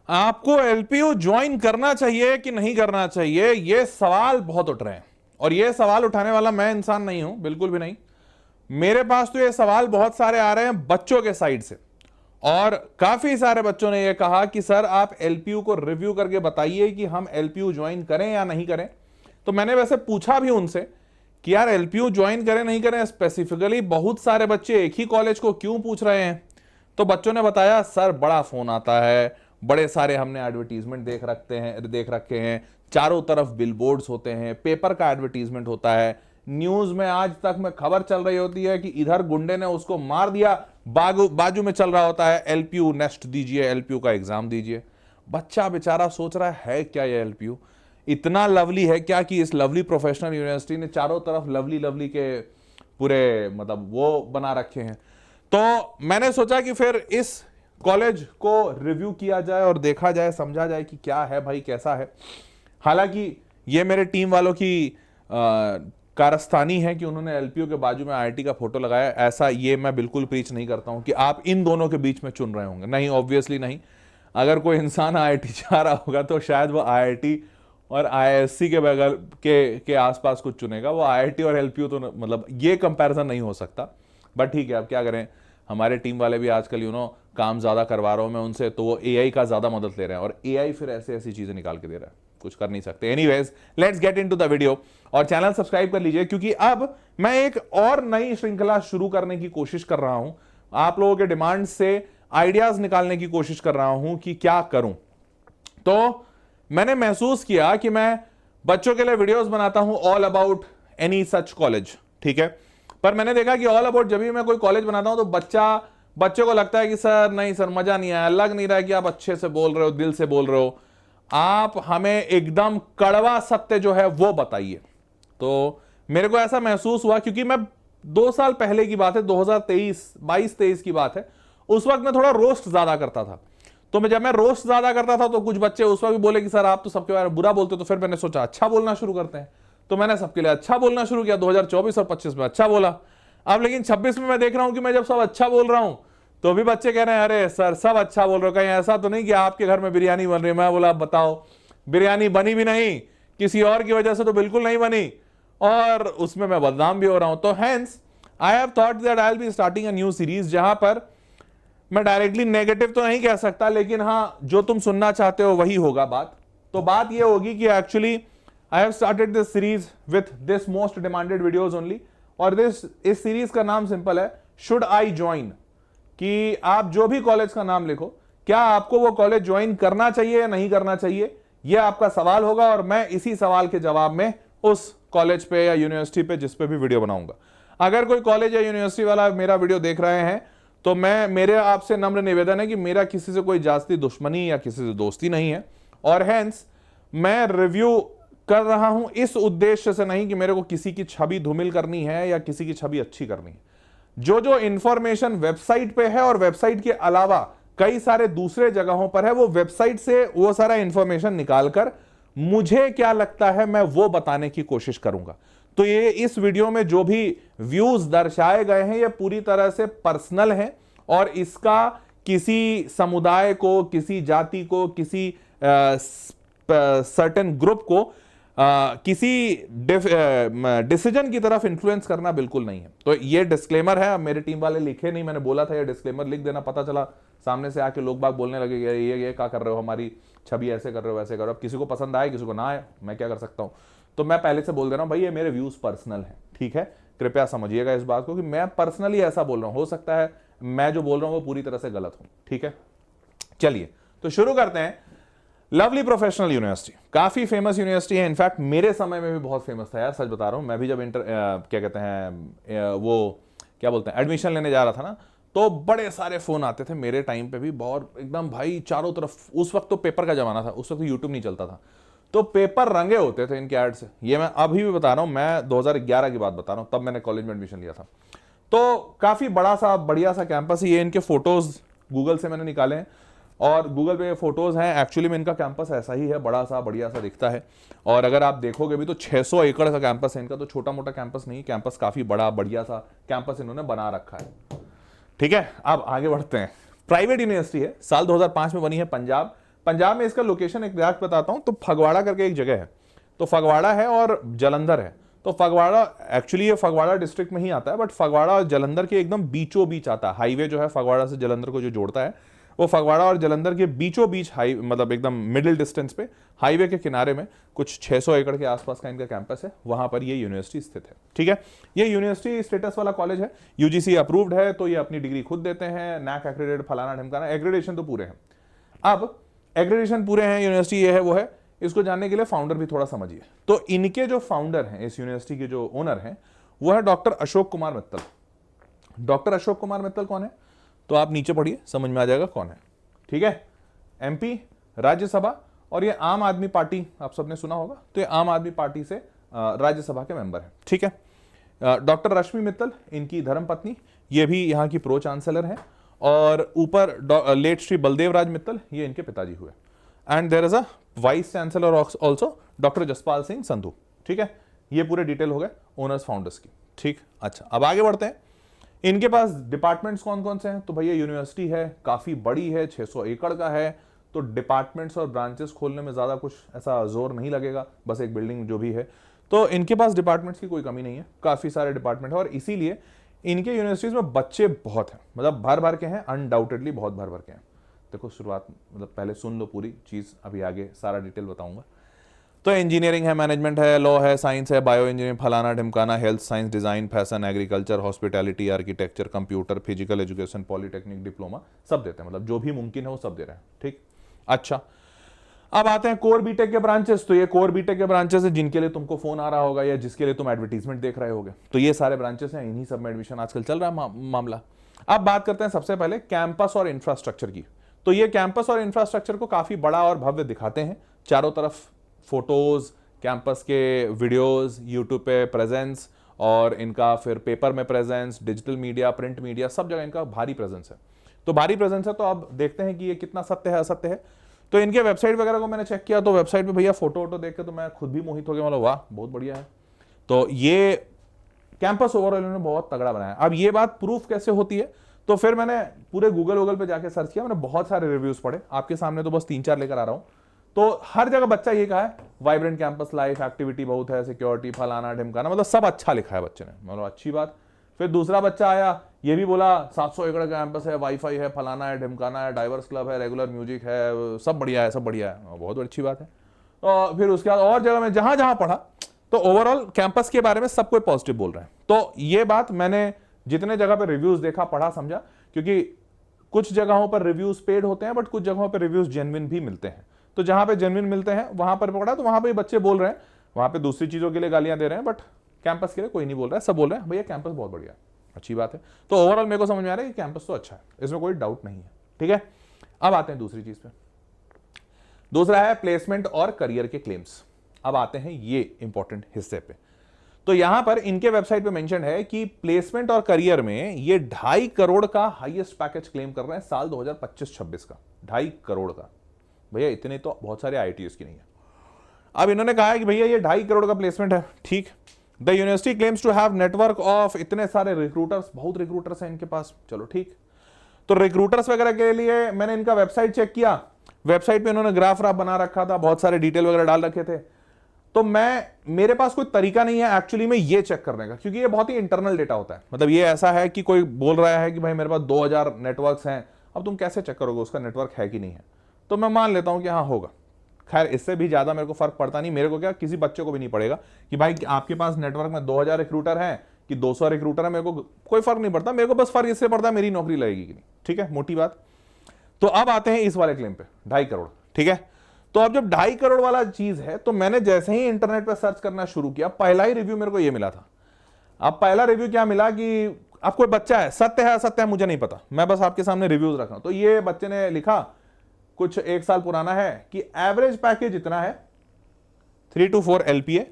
आपको LPU join करना चाहिए कि नहीं करना चाहिए, यह सवाल बहुत उठ रहे हैं। और यह सवाल उठाने वाला मैं इंसान नहीं हूं, बिल्कुल भी नहीं। मेरे पास तो ये सवाल बहुत सारे आ रहे हैं बच्चों के साइड से, और काफी सारे बच्चों ने यह कहा कि सर आप एलपीयू को रिव्यू करके बताइए कि हम एलपीयू ज्वाइन करें या नहीं करें। तो मैंने वैसे पूछा भी उनसे कि यार एलपीयू ज्वाइन करें नहीं करें, स्पेसिफिकली बहुत सारे बच्चे एक ही कॉलेज को क्यों पूछ रहे हैं। तो बच्चों ने बताया सर बड़ा फोन आता है, बड़े सारे हमने एडवर्टीजमेंट देख रखे हैं, चारों तरफ बिलबोर्ड्स होते हैं, पेपर का एडवर्टीजमेंट होता है, न्यूज में आज तक में खबर चल रही होती है कि इधर गुंडे ने उसको मार दिया, बाजू में चल रहा होता है एलपीयू नेस्ट दीजिए, एलपीयू का एग्जाम दीजिए। बच्चा बेचारा सोच रहा है क्या ये एलपीयू इतना लवली है क्या कि इस लवली प्रोफेशनल यूनिवर्सिटी ने चारों तरफ लवली लवली के पूरे मतलब वो बना रखे हैं। तो मैंने सोचा कि फिर इस कॉलेज को रिव्यू किया जाए और देखा जाए, समझा जाए कि क्या है भाई, कैसा है। हालांकि ये मेरे टीम वालों की कारस्तानी है कि उन्होंने एलपीयू के बाजू में आईआईटी का फोटो लगाया, ऐसा ये मैं बिल्कुल प्रीच नहीं करता हूं कि आप इन दोनों के बीच में चुन रहे होंगे, नहीं, ऑब्वियसली नहीं। अगर कोई इंसान आईआईटी चाह रहा होगा तो शायद वो आईआईटी और आईआईएससी के बगल के आसपास कुछ चुनेगा, वो आईआईटी और एलपीयू तो मतलब ये कंपैरिजन नहीं हो सकता। बट ठीक है, अब क्या करें, हमारे टीम वाले भी आजकल काम ज्यादा करवा रहा हूं मैं उनसे, तो वो एआई का ज्यादा मदद ले रहे हैं और एआई फिर ऐसी ऐसी चीजें निकाल के दे रहा है, कुछ कर नहीं सकते। Anyways, let's get into the video और चैनल सब्सक्राइब कर लीजिए, क्योंकि अब मैं एक और नई श्रृंखला शुरू करने की कोशिश कर रहा हूं। आप लोगों के डिमांड से आइडियाज निकालने की कोशिश कर रहा हूं कि क्या करूं। तो मैंने महसूस किया कि मैं बच्चों के लिए वीडियोस बनाता हूं all about any such college, ठीक है। पर मैंने देखा कि ऑल अबाउट जब भी मैं कोई कॉलेज बनाता हूं तो बच्चों को लगता है कि सर नहीं सर, मजा नहीं आया, लग नहीं रहा है कि आप अच्छे से बोल रहे हो, दिल से बोल रहे हो, आप हमें एकदम कड़वा सत्य जो है वो बताइए। तो मेरे को ऐसा महसूस हुआ, क्योंकि मैं 2 साल पहले की बात है, 2023 की बात है, उस वक्त मैं थोड़ा रोस्ट ज्यादा करता था। तो जब मैं रोस्ट ज्यादा करता था तो कुछ बच्चे उस वक्त भी बोले कि सर आप तो सबके बारे में बुरा बोलते हो। तो फिर मैंने सोचा अच्छा बोलना शुरू करते हैं, तो मैंने सबके लिए अच्छा बोलना शुरू किया। 2024 और 25 में अच्छा बोला। अब लेकिन 26 में मैं देख रहा हूं कि मैं जब सब अच्छा बोल रहा हूं तो भी बच्चे कह रहे हैं अरे सर सब अच्छा बोल रहे हो, कहीं ऐसा तो नहीं कि आपके घर में बिरयानी बन रही है। मैं बोला आप बताओ, बिरयानी बनी भी नहीं, किसी और की वजह से तो बिल्कुल नहीं बनी, और उसमें मैं बदनाम भी हो रहा हूं। तो hence I have thought that I will be starting a new series, जहां पर मैं डायरेक्टली नेगेटिव तो नहीं कह सकता, लेकिन हां जो तुम सुनना चाहते हो वही होगा बात। तो बात यह होगी कि actually I have started this series with this most demanded videos only, और इस सीरीज का नाम सिंपल है, शुड आई ज्वाइन। कि आप जो भी कॉलेज का नाम लिखो, क्या आपको वो कॉलेज ज्वाइन करना चाहिए या नहीं करना चाहिए, यह आपका सवाल होगा। और मैं इसी सवाल के जवाब में उस कॉलेज पे या यूनिवर्सिटी पे जिस पे भी वीडियो बनाऊंगा, अगर कोई कॉलेज या यूनिवर्सिटी वाला मेरा वीडियो देख रहे हैं तो मेरे आपसे नम्र निवेदन है कि मेरा किसी से कोई जाती दुश्मनी या किसी से दोस्ती नहीं है, और हेंस मैं रिव्यू कर रहा हूं इस उद्देश्य से नहीं कि मेरे को किसी की छवि धूमिल करनी है या किसी की छवि अच्छी करनी है। जो इंफॉर्मेशन वेबसाइट पे है और वेबसाइट के अलावा कई सारे दूसरे जगहों पर है, वो वेबसाइट से वो सारा इंफॉर्मेशन निकालकर मुझे क्या लगता है मैं वो बताने की कोशिश करूंगा। तो ये इस वीडियो में जो भी व्यूज दर्शाए गए हैं ये पूरी तरह से पर्सनल हैं, और इसका किसी समुदाय को, किसी जाति को, किसी सर्टेन ग्रुप को किसी डिसीजन की तरफ इन्फ्लुएंस करना बिल्कुल नहीं है। तो ये डिस्क्लेमर है। अब मेरे टीम वाले लिखे नहीं, मैंने बोला था ये डिस्क्लेमर लिख देना, पता चला सामने से आके लोग बाग बोलने लगे ये क्या कर रहे हो, हमारी छवि ऐसे कर रहे हो वैसे कर रहे हो। अब किसी को पसंद आए किसी को ना आए, मैं क्या कर सकता हूं। तो मैं पहले से बोल दे रहा हूं भाई ये मेरे व्यूज पर्सनल हैं, ठीक है, कृपया समझिएगा इस बात को कि मैं पर्सनली ऐसा बोल रहा हूं, हो सकता है मैं जो बोल रहा हूं वो पूरी तरह से गलत हूं, ठीक है। चलिए तो शुरू करते हैं। लवली प्रोफेशनल यूनिवर्सिटी काफी फेमस यूनिवर्सिटी है, इनफैक्ट मेरे समय में भी बहुत फेमस था यार, सच बता रहा हूं। मैं भी जब क्या कहते हैं वो क्या बोलते हैं एडमिशन लेने जा रहा था ना, तो बड़े सारे फोन आते थे मेरे टाइम पे भी, बहुत एकदम भाई चारों तरफ। उस वक्त तो पेपर का जमाना था, उस वक्त तो यूट्यूब नहीं चलता था, तो पेपर रंगे होते थे इनके ऐड से। ये मैं अभी भी बता रहा हूं, मैं 2011 की बात बता रहा हूं, तब मैंने कॉलेज में एडमिशन लिया था। तो काफी बड़ा सा बढ़िया सा कैंपस है। ये इनके फोटोज गूगल से मैंने निकाले हैं, और गूगल पे फोटोज हैं। एक्चुअली में इनका कैंपस ऐसा ही है, बड़ा सा बढ़िया सा दिखता है। और अगर आप देखोगे भी तो 600 एकड़ का कैंपस है इनका, तो छोटा मोटा कैंपस नहीं, कैंपस काफी बड़ा बढ़िया सा कैंपस इन्होंने बना रखा है, ठीक है। अब आगे बढ़ते हैं। प्राइवेट यूनिवर्सिटी है, साल 2005 में बनी है, पंजाब पंजाब में इसका लोकेशन एक बताता हूं, तो फगवाड़ा करके एक जगह है, तो फगवाड़ा है और जलंधर है। तो फगवाड़ा एक्चुअली ये फगवाड़ा डिस्ट्रिक्ट में ही आता है, बट फगवाड़ा और जलंधर के एकदम बीचों बीच आता है। हाईवे जो है फगवाड़ा से जलंधर को जो जोड़ता है, वो फगवाड़ा और जलंधर के बीचों बीच हाई, मतलब एकदम मिडिल डिस्टेंस पे हाईवे के किनारे में कुछ 600 एकड़ के आसपास का इनका कैंपस है, वहां पर ये यूनिवर्सिटी स्थित है। ठीक है, ये यूनिवर्सिटी स्टेटस वाला कॉलेज है, यूजीसी अप्रूव्ड है, तो ये अपनी डिग्री खुद देते हैं, नैक एक्रेडिटेड, फलाना ढिमकाना, एग्रेडेशन तो पूरे हैं। अब एग्रेडेशन पूरे हैं, यूनिवर्सिटी ये है वो है, इसको जानने के लिए फाउंडर भी थोड़ा समझिए। तो इनके जो फाउंडर हैं, इस यूनिवर्सिटी के जो ओनर हैं, वो है डॉक्टर अशोक कुमार मित्तल। डॉक्टर अशोक कुमार मित्तल कौन है? तो आप नीचे पढ़िए, समझ में आ जाएगा कौन है। ठीक है, एमपी, राज्यसभा, और ये आम आदमी पार्टी, आप सबने सुना होगा, तो ये आम आदमी पार्टी से राज्यसभा के मेंबर हैं। ठीक है, डॉक्टर रश्मि मित्तल इनकी धर्मपत्नी, ये भी यहाँ की प्रो चांसलर हैं, और ऊपर लेट श्री बलदेव राज मित्तल, ये इनके पिताजी हुए। And there is a vice chancellor also, doctor Jaspal Singh Sandhu. ठीक है, ये पूरे डिटेल हो गए ओनर्स फाउंडर्स की। ठीक, अच्छा अब आगे बढ़ते हैं। इनके पास डिपार्टमेंट्स कौन कौन से हैं? तो भैया यूनिवर्सिटी है, काफी बड़ी है, 600 एकड़ का है, तो डिपार्टमेंट्स और ब्रांचेस खोलने में ज्यादा कुछ ऐसा जोर नहीं लगेगा, बस एक बिल्डिंग जो भी है। तो इनके पास डिपार्टमेंट्स की कोई कमी नहीं है, काफी सारे डिपार्टमेंट है, और इसीलिए इनके यूनिवर्सिटीज में बच्चे बहुत हैं, मतलब भर भर के हैं, अनडाउटेडली बहुत भर भर के हैं। देखो शुरुआत, मतलब पहले सुन लो पूरी चीज, अभी आगे सारा डिटेल बताऊंगा। तो इंजीनियरिंग है, मैनेजमेंट है, लॉ है, साइंस है, बायो इंजीनियरिंग, फलाना ढिमकाना, health science, design, fashion, agriculture, hospitality, architecture, computer, physical education, polytechnic, diploma, सब देते हैं, मतलब जो भी मुमकिन है वो सब दे रहे हैं। ठीक, अच्छा अब आते हैं कोर बीटेक के ब्रांचेस। तो ये कोर बीटेक के ब्रांचेस है जिनके लिए तुमको फोन आ रहा होगा या जिसके लिए तुम एडवर्टीजमेंट देख रहे होगे, तो ये सारे ब्रांचेस हैं, इन्हीं सब में एडमिशन आजकल चल रहा है मामला। अब बात करते हैं सबसे पहले कैंपस और इंफ्रास्ट्रक्चर की। तो ये कैंपस और इंफ्रास्ट्रक्चर को काफी बड़ा और भव्य दिखाते हैं, चारों तरफ फोटोज, कैंपस के वीडियोस, यूट्यूब पे प्रेजेंस, और इनका फिर पेपर में presence, digital media, print media, सब जगह इनका भारी प्रेजेंस है। तो भारी प्रेजेंस है, तो अब देखते हैं कि ये कितना सत्य है असत्य है। तो इनके वेबसाइट वगैरह को मैंने चेक किया, तो वेबसाइट पे भैया फोटो वोटो देख के तो मैं खुद भी मोहित हो गया, मतलब वाह बहुत बढ़िया है। तो ये कैंपस ओवरऑल इन्होंने बहुत तगड़ा बनाया। अब ये बात प्रूफ कैसे होती है? तो फिर मैंने पूरे गूगल पे जाके सर्च किया, मैंने बहुत सारे रिव्यूज पढ़े, आपके सामने तो बस 3-4 लेकर आ रहा हूं। तो हर जगह बच्चा ये कहा है, वाइब्रेंट कैंपस लाइफ, एक्टिविटी बहुत है, सिक्योरिटी, फलाना ढिमकाना, मतलब सब अच्छा लिखा है बच्चे ने, मतलब अच्छी बात। फिर दूसरा बच्चा आया, ये भी बोला 700 एकड़ का कैंपस है, वाईफाई है, फलाना है, ढिमकाना है, डाइवर्स क्लब है, रेगुलर म्यूजिक है, सब बढ़िया है, सब बढ़िया है, बहुत अच्छी बात है। तो फिर उसके बाद और जगह में जहां जहां पढ़ा, तो ओवरऑल कैंपस के बारे में सब कोई पॉजिटिव बोल रहे हैं। तो ये बात मैंने जितने जगह पर रिव्यूज देखा, पढ़ा, समझा, क्योंकि कुछ जगहों पर रिव्यूज पेड होते हैं, बट कुछ जगहों पर रिव्यूज जेन्युइन भी मिलते हैं। तो जहां पे जेन्युइन मिलते हैं वहां पर पढ़ा, तो वहां पे बच्चे बोल रहे हैं, वहां पे दूसरी चीजों के लिए गालियां दे रहे हैं, बट कैंपस के लिए कोई नहीं बोल रहा है, सब बोल रहे हैं भैया कैंपस बहुत बढ़िया, अच्छी बात है। तो ओवरऑल मेरे को समझ में आ रहा है कि कैंपस तो अच्छा है, इसमें कोई डाउट नहीं है। ठीक है, अब आते हैं दूसरी चीज पे। दूसरा है प्लेसमेंट और करियर के क्लेम्स। अब आते हैं ये इंपॉर्टेंट हिस्से पे। तो यहां पर इनके वेबसाइट पे मेंशन है कि प्लेसमेंट और करियर में ये 2.5 करोड़ का हाईएस्ट पैकेज क्लेम कर रहे हैं साल 2025-26 का, 2.5 करोड़ का। भैया इतने तो बहुत सारे आईआईटीज की नहीं है। अब इन्होंने कहा है कि भैया ये 2.5 करोड़ का प्लेसमेंट है। ठीक, the university claims to have network of इतने सारे रिक्रूटर्स, बहुत रिक्रूटर्स हैं इनके पास। चलो ठीक, तो रिक्रूटर्स वगैरह के लिए मैंने इनका वेबसाइट चेक किया, वेबसाइट पे इन्होंने ग्राफ बना रखा था, बहुत सारे डिटेल वगैरह डाल रखे थे। तो मेरे पास कोई तरीका नहीं है एक्चुअली में ये चेक करने का, क्योंकि ये बहुत ही इंटरनल डेटा होता है। मतलब ये ऐसा है कि कोई बोल रहा है कि भाई मेरे पास 2000 नेटवर्क्स हैं, अब तुम कैसे चेक करोगे उसका नेटवर्क है कि नहीं है? तो मैं मान लेता हूं कि हाँ होगा। खैर इससे भी ज्यादा मेरे को फर्क पड़ता नहीं, मेरे को क्या, किसी बच्चे को भी नहीं पड़ेगा कि भाई आपके पास नेटवर्क में 2000 रिक्रूटर हैं कि 200 रिक्रूटर है, मेरे को कोई फर्क नहीं पड़ता। मेरे को बस फर्क इससे पड़ता है मेरी नौकरी लगेगी कि नहीं। ठीक है, मोटी बात। तो अब आते हैं इस वाले क्लेम पे, 2.5 करोड़। ठीक है, तो अब जब 2.5 करोड़ वाला चीज है, तो मैंने जैसे ही इंटरनेट पर सर्च करना शुरू किया, पहला ही रिव्यू मेरे को ये मिला था। अब पहला रिव्यू क्या मिला कि अब कोई बच्चा है, सत्य है असत्य है मुझे नहीं पता, मैं बस आपके सामने रिव्यूज रख रहा हूं। तो ये बच्चे ने लिखा, कुछ 1 साल पुराना है, कि एवरेज पैकेज इतना है 3 to 4 LPA,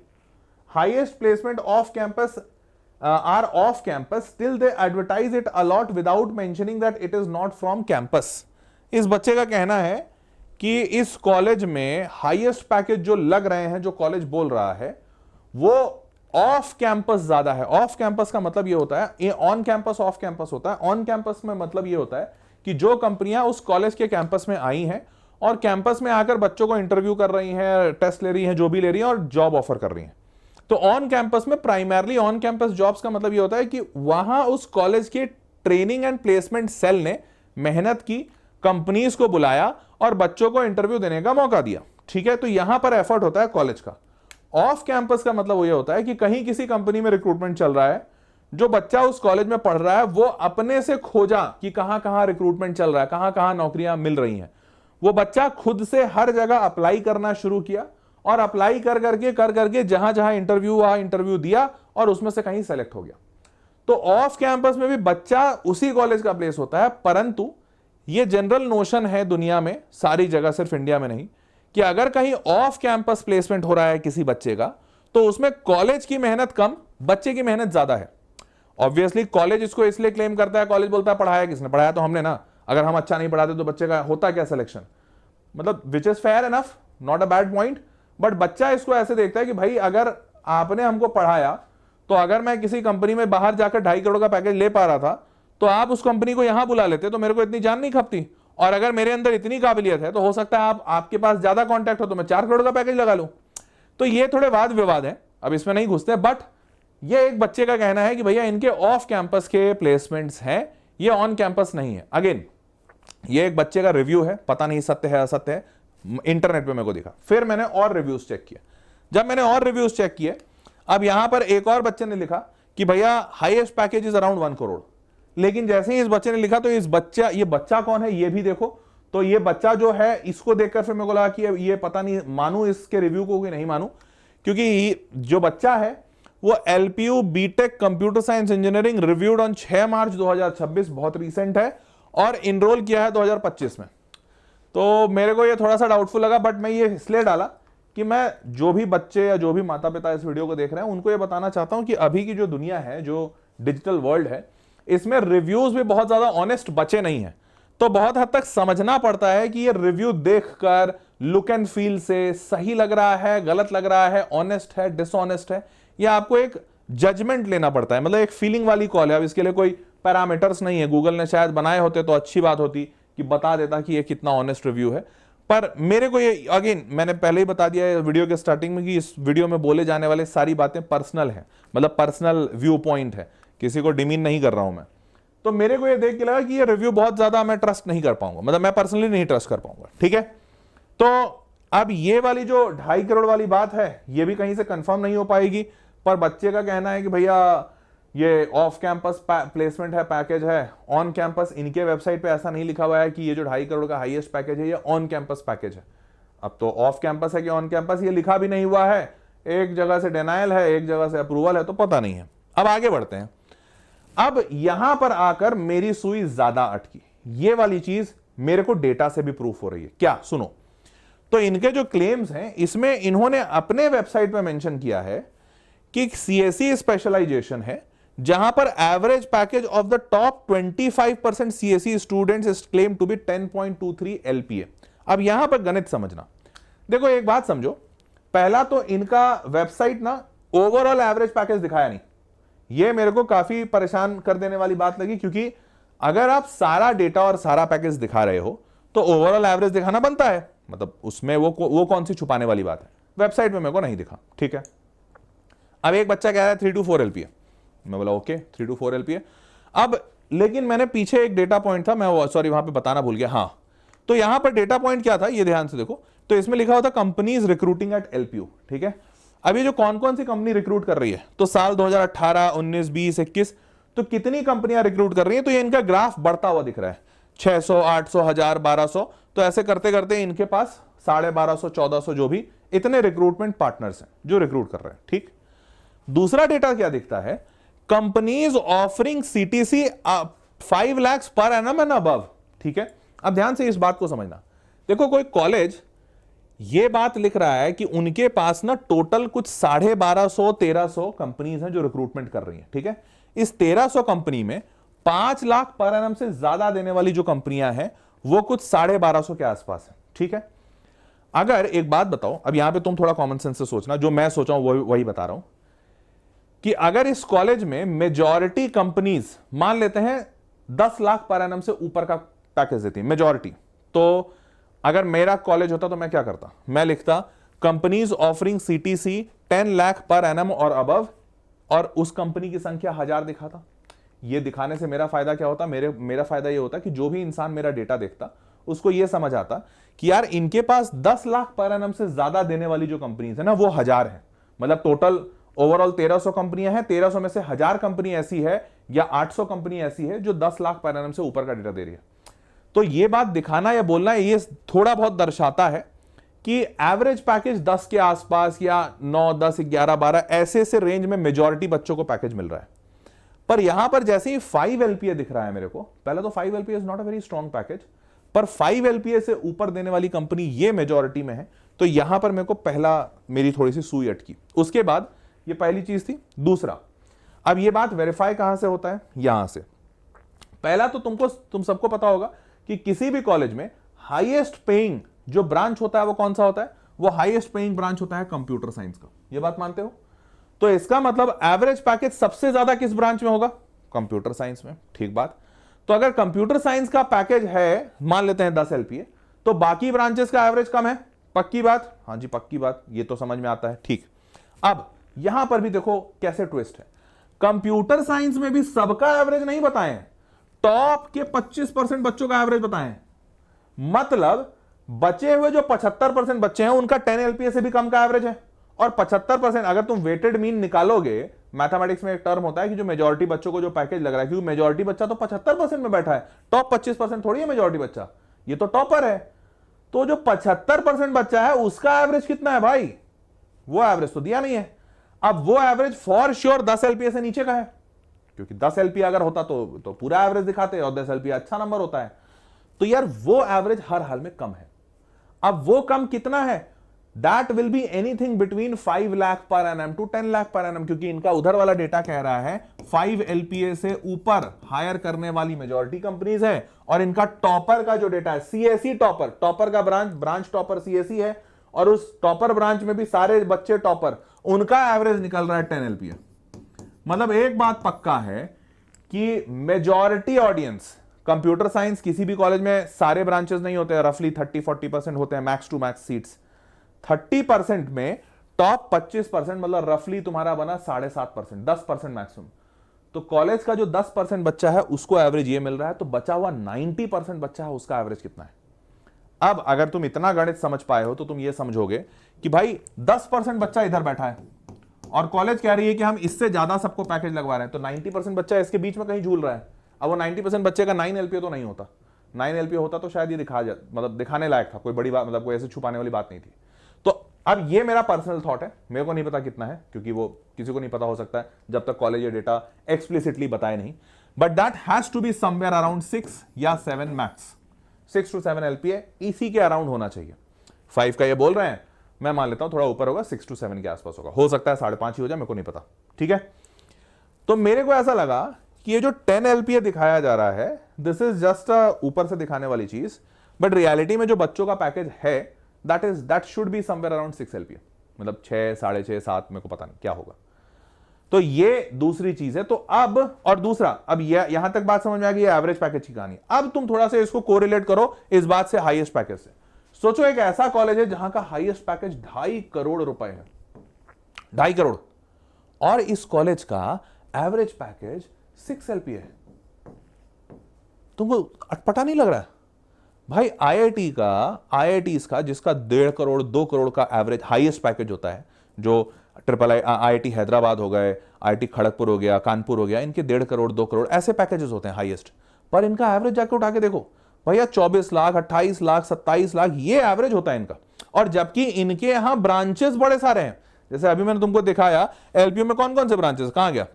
highest placement off campus or off campus, still they advertise it a lot without mentioning that it is not from campus. इस बच्चे का कहना है कि इस कॉलेज में हाईएस्ट पैकेज जो लग रहे हैं, जो कॉलेज बोल रहा है, वो ऑफ कैंपस ज्यादा है। ऑफ कैंपस का मतलब ये होता है, ये ऑन कैंपस ऑफ कैंपस होता है। ऑन कैंपस में मतलब ये होता है कि जो कंपनियां उस कॉलेज के कैंपस में आई हैं और कैंपस में आकर बच्चों को इंटरव्यू कर रही हैं, टेस्ट ले रही हैं, जो भी ले रही हैं और जॉब ऑफर कर रही हैं। तो ऑन कैंपस में प्राइमरली ऑन कैंपस जॉब्स का मतलब ये होता है कि वहां उस कॉलेज के ट्रेनिंग एंड प्लेसमेंट सेल ने मेहनत की, कंपनीज को बुलाया और बच्चों को इंटरव्यू देने का मौका दिया। ठीक है, तो यहां पर एफर्ट होता है कॉलेज का। ऑफ कैंपस का मतलब ये होता है कि कहीं किसी कंपनी में रिक्रूटमेंट चल रहा है, जो बच्चा उस कॉलेज में पढ़ रहा है वो अपने से खोजा कि कहां कहां रिक्रूटमेंट चल रहा है, कहां कहां नौकरियां मिल रही हैं। वो बच्चा खुद से हर जगह अप्लाई करना शुरू किया और अप्लाई कर करके जहां जहां इंटरव्यू हुआ, इंटरव्यू दिया और उसमें से कहीं सेलेक्ट हो गया। तो ऑफ कैंपस में भी बच्चा उसी कॉलेज का प्लेस होता है, परंतु यह जनरल नोशन है दुनिया में, सारी जगह, सिर्फ इंडिया में नहीं, कि अगर कहीं ऑफ कैंपस प्लेसमेंट हो रहा है किसी बच्चे का तो उसमें कॉलेज की मेहनत कम, बच्चे की मेहनत ज्यादा है। ऑब्वियसली कॉलेज इसको इसलिए क्लेम करता है, कॉलेज बोलता है पढ़ाया किसने, पढ़ाया तो हमने ना, अगर हम अच्छा नहीं पढ़ाते तो बच्चे का होता क्या सिलेक्शन, मतलब which is fair enough, not a bad point, but बच्चा इसको ऐसे देखता है कि भाई अगर आपने हमको पढ़ाया तो अगर मैं किसी कंपनी में बाहर जाकर 2.5 करोड़ का पैकेज ले पा रहा था तो आप उस कंपनी को यहां बुला लेते तो मेरे को इतनी जान नहीं खपती, और अगर मेरे अंदर इतनी काबिलियत है तो हो सकता है आपके पास ज्यादा कॉन्टैक्ट हो तो मैं 4 करोड़ का पैकेज लगा लूं। तो ये थोड़े वाद विवाद है, अब इसमें नहीं घुसते, बट ये एक बच्चे का कहना है कि भैया इनके ऑफ कैंपस के प्लेसमेंट्स हैं, ये ऑन कैंपस नहीं है। अगेन ये एक बच्चे का रिव्यू है, पता नहीं सत्य है असत्य है, इंटरनेट पे मेरे को दिखा, फिर मैंने और रिव्यूज चेक किया। जब मैंने और रिव्यूज चेक किए, अब यहां पर एक और बच्चे ने लिखा कि भैया highest package is around 1 crore, लेकिन जैसे ही इस बच्चे ने लिखा तो ये बच्चा कौन है ये भी देखो। तो ये बच्चा जो है, इसको देखकर फिर मेरे को लगा कि ये पता नहीं मानू इसके रिव्यू को कि नहीं मानू, क्योंकि जो बच्चा है वो LPU BTech computer science engineering reviewed on 6 March 2026, बहुत रीसेंट है, और इनरोल किया है 2025 में। तो मेरे को ये थोड़ा सा डाउटफुल लगा, बट मैं ये इसलिए डाला कि मैं जो भी बच्चे या जो भी माता पिता इस वीडियो को देख रहे हैं उनको ये बताना चाहता हूं कि अभी की जो दुनिया है, जो डिजिटल वर्ल्ड है, इसमें रिव्यूज भी बहुत ज्यादा ऑनेस्ट बचे नहीं है। तो बहुत हद तक समझना पड़ता है कि ये रिव्यू देखकर लुक एंड फील से सही लग रहा है, गलत लग रहा है, ऑनेस्ट है, डिसऑनेस्ट है, या आपको एक जजमेंट लेना पड़ता है। मतलब एक फीलिंग वाली कॉल है, अब इसके लिए कोई पैरामीटर्स नहीं है, गूगल ने शायद बनाए होते तो अच्छी बात होती कि बता देता कि ये कितना ऑनेस्ट रिव्यू है। पर मेरे को ये, अगेन मैंने पहले ही बता दिया है वीडियो के स्टार्टिंग में कि इस वीडियो में बोले जाने वाले सारी बातें पर्सनल है, मतलब पर्सनल व्यू पॉइंट है, किसी को डिमीन नहीं कर रहा हूं मैं। तो मेरे को ये देख के लगा कि ये रिव्यू बहुत ज्यादा मैं ट्रस्ट नहीं कर पाऊंगा, मतलब मैं पर्सनली नहीं ट्रस्ट कर पाऊंगा। ठीक है, तो अब ये वाली जो 2.5 करोड़ वाली बात है ये भी कहीं से कंफर्म नहीं हो पाएगी, पर बच्चे का कहना है कि भैया ये ऑफ कैंपस प्लेसमेंट है, पैकेज है। ऑन कैंपस इनके वेबसाइट पे ऐसा नहीं लिखा हुआ है कि ये जो 2.5 करोड़ का हाईएस्ट पैकेज है ये ऑन कैंपस पैकेज है। अब तो ऑफ कैंपस है कि ऑन कैंपस ये लिखा भी नहीं हुआ है, एक जगह से डिनायल है, एक जगह से अप्रूवल है, तो पता नहीं है। अब आगे बढ़ते हैं। अब यहां पर आकर मेरी सुई ज्यादा अटकी, ये वाली चीज मेरे को डेटा से भी प्रूफ हो रही है। क्या, सुनो। तो इनके जो क्लेम्स हैं इसमें इन्होंने अपने वेबसाइट पे मेंशन किया है कि सीएसई स्पेशलाइजेशन है, जहां पर average package of the top 25% CSE students is claim to be 10.23 LPA. अब यहां पर गणित समझना, देखो एक बात समझो, पहला तो इनका वेबसाइट ना ओवरऑल एवरेज पैकेज दिखाया नहीं, ये मेरे को काफी परेशान कर देने वाली बात लगी, क्योंकि अगर आप सारा डेटा और सारा पैकेज दिखा रहे हो तो ओवरऑल एवरेज दिखाना बनता है, मतलब उसमें वो कौन सी छुपाने वाली बात है। वेबसाइट में मेरे को नहीं दिखा। ठीक है, अब एक बच्चा कह रहा है 3 to 4 एलपीए, मैं बोला ओके 3 to 4 एलपीए। अब लेकिन मैंने पीछे एक डेटा पॉइंट था, मैं सॉरी वहां पे बताना भूल गया। हाँ, तो यहां पर डेटा पॉइंट क्या था ये ध्यान से देखो, तो इसमें लिखा होता कंपनीज रिक्रूटिंग एट एलपीयू। ठीक है, अब ये जो कौन कौन सी कंपनी रिक्रूट कर रही है, तो साल 2018, 19, 20, 21, तो कितनी कंपनियां रिक्रूट कर रही हैं, तो ये इनका ग्राफ बढ़ता हुआ दिख रहा है, 600, 800, 1000, 1200, तो ऐसे करते करते इनके पास 1250, 1400 जो भी इतने रिक्रूटमेंट पार्टनर्स हैं जो रिक्रूट कर रहे हैं। ठीक, दूसरा डेटा क्या दिखता है, companies offering CTC 5 lakh per annum and above. ठीक है, अब ध्यान से इस बात को समझना, देखो कोई कॉलेज ये बात लिख रहा है कि उनके पास ना टोटल कुछ 1250, 1300 कंपनीज हैं जो रिक्रूटमेंट कर रही हैं। ठीक है, इस 1300 कंपनी में 5 लाख पर एनम से ज्यादा देने वाली जो कंपनियां हैं वो कुछ 1250 के आसपास है। ठीक है, अगर एक बात बताओ, अब यहां पे तुम थोड़ा कॉमन सेंस से सोचना, जो मैं सोचा हूं वही बता रहा हूं, कि अगर इस कॉलेज में मेजॉरिटी कंपनीज मान लेते हैं 10 लाख पर एनम से ऊपर का पैकेज देती है मेजॉरिटी, तो अगर मेरा कॉलेज होता तो मैं क्या करता, मैं लिखता companies offering CTC 10 lakh per annum और अबव, और उस कंपनी की संख्या 1000 दिखाता। ये दिखाने से मेरा फायदा क्या होता, मेरा फायदा ये होता कि जो भी इंसान मेरा डेटा देखता उसको ये समझ आता कि यार इनके पास 10 लाख पर एनम से ज्यादा देने वाली जो कंपनीज है ना वो 1000 है। मतलब टोटल ओवरऑल 1300 कंपनियां हैं, 1300 में से 1000 कंपनी ऐसी है या 800 कंपनी ऐसी है जो 10 लाख पर एनम से ऊपर का डेटा दे रही है। तो ये बात दिखाना या बोलना ये थोड़ा बहुत दर्शाता है कि एवरेज पैकेज 10 के आसपास या 9, 10, 11, 12 ऐसे से रेंज में मेजॉरिटी बच्चों को पैकेज मिल रहा है। पर यहां पर जैसे ही 5 LPA दिख रहा है मेरे को, पहले तो 5 LPA is not a very strong package, पर 5 LPA से ऊपर देने वाली कंपनी ये मेजॉरिटी में है, तो यहां पर मेरे को पहला मेरी थोड़ी सी सुई अटकी। उसके बाद ये पहली चीज थी। दूसरा, अब ये बात वेरीफाई कहां से होता है, यहां से। पहला तो तुम सबको पता होगा कि किसी भी कॉलेज में हाईएस्ट पेइंग जो ब्रांच होता है वो कौन सा होता है, वो हाईएस्ट पेइंग ब्रांच होता है कंप्यूटर साइंस का। ये बात मानते हो? तो इसका मतलब एवरेज पैकेज सबसे ज्यादा किस ब्रांच में होगा, कंप्यूटर साइंस में। ठीक बात। तो अगर कंप्यूटर साइंस का पैकेज है मान लेते हैं 10 LPA, तो बाकी ब्रांचेस का एवरेज कम है। पक्की बात? हाँ जी पक्की बात, ये तो समझ में आता है। ठीक, अब यहां पर भी देखो कैसे ट्विस्ट है। कंप्यूटर साइंस में भी सबका एवरेज नहीं बताएं, टॉप के 25% बच्चों का एवरेज बताएं। मतलब बचे हुए जो 75% बच्चे हैं उनका 10 LPA से भी कम का एवरेज है। और 75% अगर तुम वेटेड मीन निकालोगे, मैथमेटिक्स में एक टर्म होता है कि जो मेजॉरिटी बच्चों को जो पैकेज लग रहा है, क्योंकि मेजॉरिटी बच्चा तो 75% में बैठा है, टॉप 25% थोड़ी है मेजॉरिटी बच्चा, ये तो टॉपर है। तो जो 75% बच्चा है उसका एवरेज कितना है भाई, वो एवरेज तो दिया नहीं है। अब वो एवरेज फॉर श्योर 10 LPA से नीचे का है, क्योंकि 10 LPA अगर होता तो पूरा एवरेज दिखाते, और 10 LPA अच्छा नंबर होता है। तो यार वो एवरेज हर हाल में कम है। अब वो कम कितना है, that will be anything between 5 lakh per annum to 10 lakh per annum, क्योंकि इनका उधर वाला डेटा कह रहा है 5 LPA से ऊपर हायर करने वाली मेजॉरिटी कंपनीज है, और इनका टॉपर का जो डेटा है CSE टॉपर का ब्रांच टॉपर CSE है, और उस टॉपर ब्रांच में भी सारे बच्चे टॉपर, उनका एवरेज निकल रहा है 10 LPA। मतलब एक बात पक्का है कि मेजॉरिटी ऑडियंस, कंप्यूटर साइंस किसी भी कॉलेज में सारे ब्रांचेस नहीं होते, रफली 30-40% होते हैं मैक्स टू मैक्स सीट्स। 30% में टॉप 25% मतलब रफली तुम्हारा बना 7.5%, 10% मैक्सिमम। तो कॉलेज का जो 10% बच्चा है उसको एवरेज ये मिल रहा है, तो बचा हुआ 90% बच्चा है उसका एवरेज कितना है। अब अगर तुम इतना गणित समझ पाए हो तो तुम ये समझोगे कि भाई 10% बच्चा इधर बैठा है और कॉलेज कह रही है कि हम इससे ज्यादा सबको पैकेज लगवा रहे हैं, तो 90% बच्चा इसके बीच में कहीं झूल रहा है। अब वो 90% बच्चे का 9 LPA तो नहीं होता, 9 LPA होता तो शायद ये मतलब दिखाने लायक था, कोई बड़ी बात, मतलब कोई ऐसे छुपाने वाली बात नहीं थी। तो अब ये मेरा पर्सनल थॉट है, मेरे को नहीं पता कितना है, क्योंकि वो किसी को नहीं पता हो सकता है जब तक कॉलेज ये डेटा एक्सप्लिसिटली बताए नहीं, but that has to be somewhere around 6 या 7 मैक्स, 6 to 7 LPA इसी के अराउंड होना चाहिए। 5 का ये बोल रहे हैं, मैं मान लेता हूं थोड़ा ऊपर होगा, 6 to 7 के आसपास होगा, हो सकता है 5.5 ही हो जाए, मेरे को नहीं पता। ठीक है, तो मेरे को ऐसा लगा कि ये जो 10 LPA दिखाया जा रहा है, दिस इज जस्ट ऊपर से दिखाने वाली चीज, बट रियलिटी में जो बच्चों का पैकेज है that should be somewhere around 6 LPA, मतलब 6, 6.5, 7, मेरे को पता नहीं क्या होगा। तो ये दूसरी चीज है। तो अब, और दूसरा, अब यहां तक बात समझ में आ गई एवरेज पैकेज की कहानी। अब तुम थोड़ा सा इसको कोरिलेट करो इस बात से हाईएस्ट पैकेज से। सोचो एक ऐसा कॉलेज है जहां का हाईएस्ट पैकेज 2.5 करोड़ रुपए है, 2.5 करोड़, और इस कॉलेज का एवरेज पैकेज 6 LPA है। तुमको अटपटा नहीं लग रहा है भाई? IITs का जिसका 1.5 करोड़ 2 करोड़ का एवरेज हाईएस्ट पैकेज होता है, जो IIT हैदराबाद हो गए, IIT खड़गपुर हो गया, कानपुर हो गया, इनके 1.5 करोड़ 2 करोड़ ऐसे पैकेजेस होते हैं हाईएस्ट, पर इनका एवरेज जाके उठा के देखो भैया 24 लाख, 28 लाख, 27 लाख, ये एवरेज होता है इनका। और जबकि इनके यहां ब्रांचेस बड़े सारे हैं, जैसे अभी मैंने तुमको दिखाया LPU में कौन कौन से ब्रांचेस, कहां गया?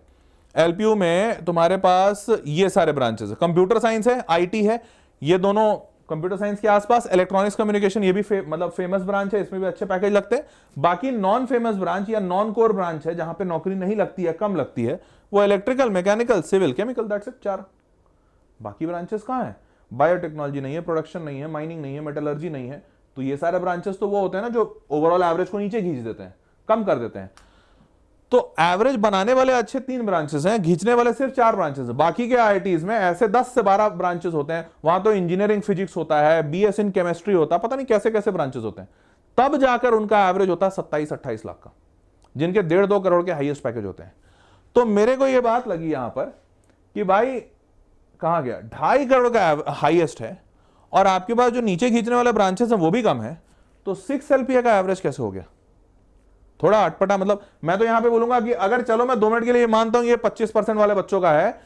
LPU में तुम्हारे पास ये सारे ब्रांचेस है, कंप्यूटर साइंस है, IT है, ये दोनों कंप्यूटर साइंस के आसपास, इलेक्ट्रॉनिक्स कम्युनिकेशन ये भी मतलब फेमस ब्रांच है, इसमें भी अच्छे पैकेज लगते हैं। बाकी नॉन फेमस ब्रांच या नॉन कोर ब्रांच है जहां पे नौकरी नहीं लगती है, कम लगती है, वो electrical, mechanical, civil, chemical, that's it, 4। बाकी ब्रांचेस कहां है? बायोटेक्नोलॉजी नहीं है, प्रोडक्शन नहीं है, माइनिंग नहीं है, मेटलर्जी नहीं है। तो ये सारे ब्रांचेस तो वो होते हैं ना जो ओवरऑल एवरेज को नीचे खींच देते हैं, कम कर देते हैं। तो एवरेज बनाने वाले अच्छे 3 ब्रांचेस हैं, खींचने वाले सिर्फ 4 ब्रांचेस हैं। बाकी के आईआईटीज में ऐसे 10 से 12 ब्रांचेस होते हैं, वहां तो इंजीनियरिंग फिजिक्स होता है, बीएस इन केमिस्ट्री होता है, पता नहीं कैसे कैसे ब्रांचेस होते हैं, तब जाकर उनका एवरेज होता है 27-28 लाख का, जिनके 1.5-2 करोड़ के हाईएस्ट पैकेज होते हैं। तो मेरे को यह बात लगी यहां पर कि भाई कहां गया, 2.5 करोड़ का हाईएस्ट है और आपके पास जो नीचे खींचने वाले ब्रांचेस हैं वो भी कम है, तो 6 LPA का एवरेज कैसे हो गया? थोड़ा अटपटा, मतलब मैं तो यहां पे बोलूंगा कि अगर चलो मैं 2 मिनट के लिए मानता हूं ये 25% वाले बच्चों का है,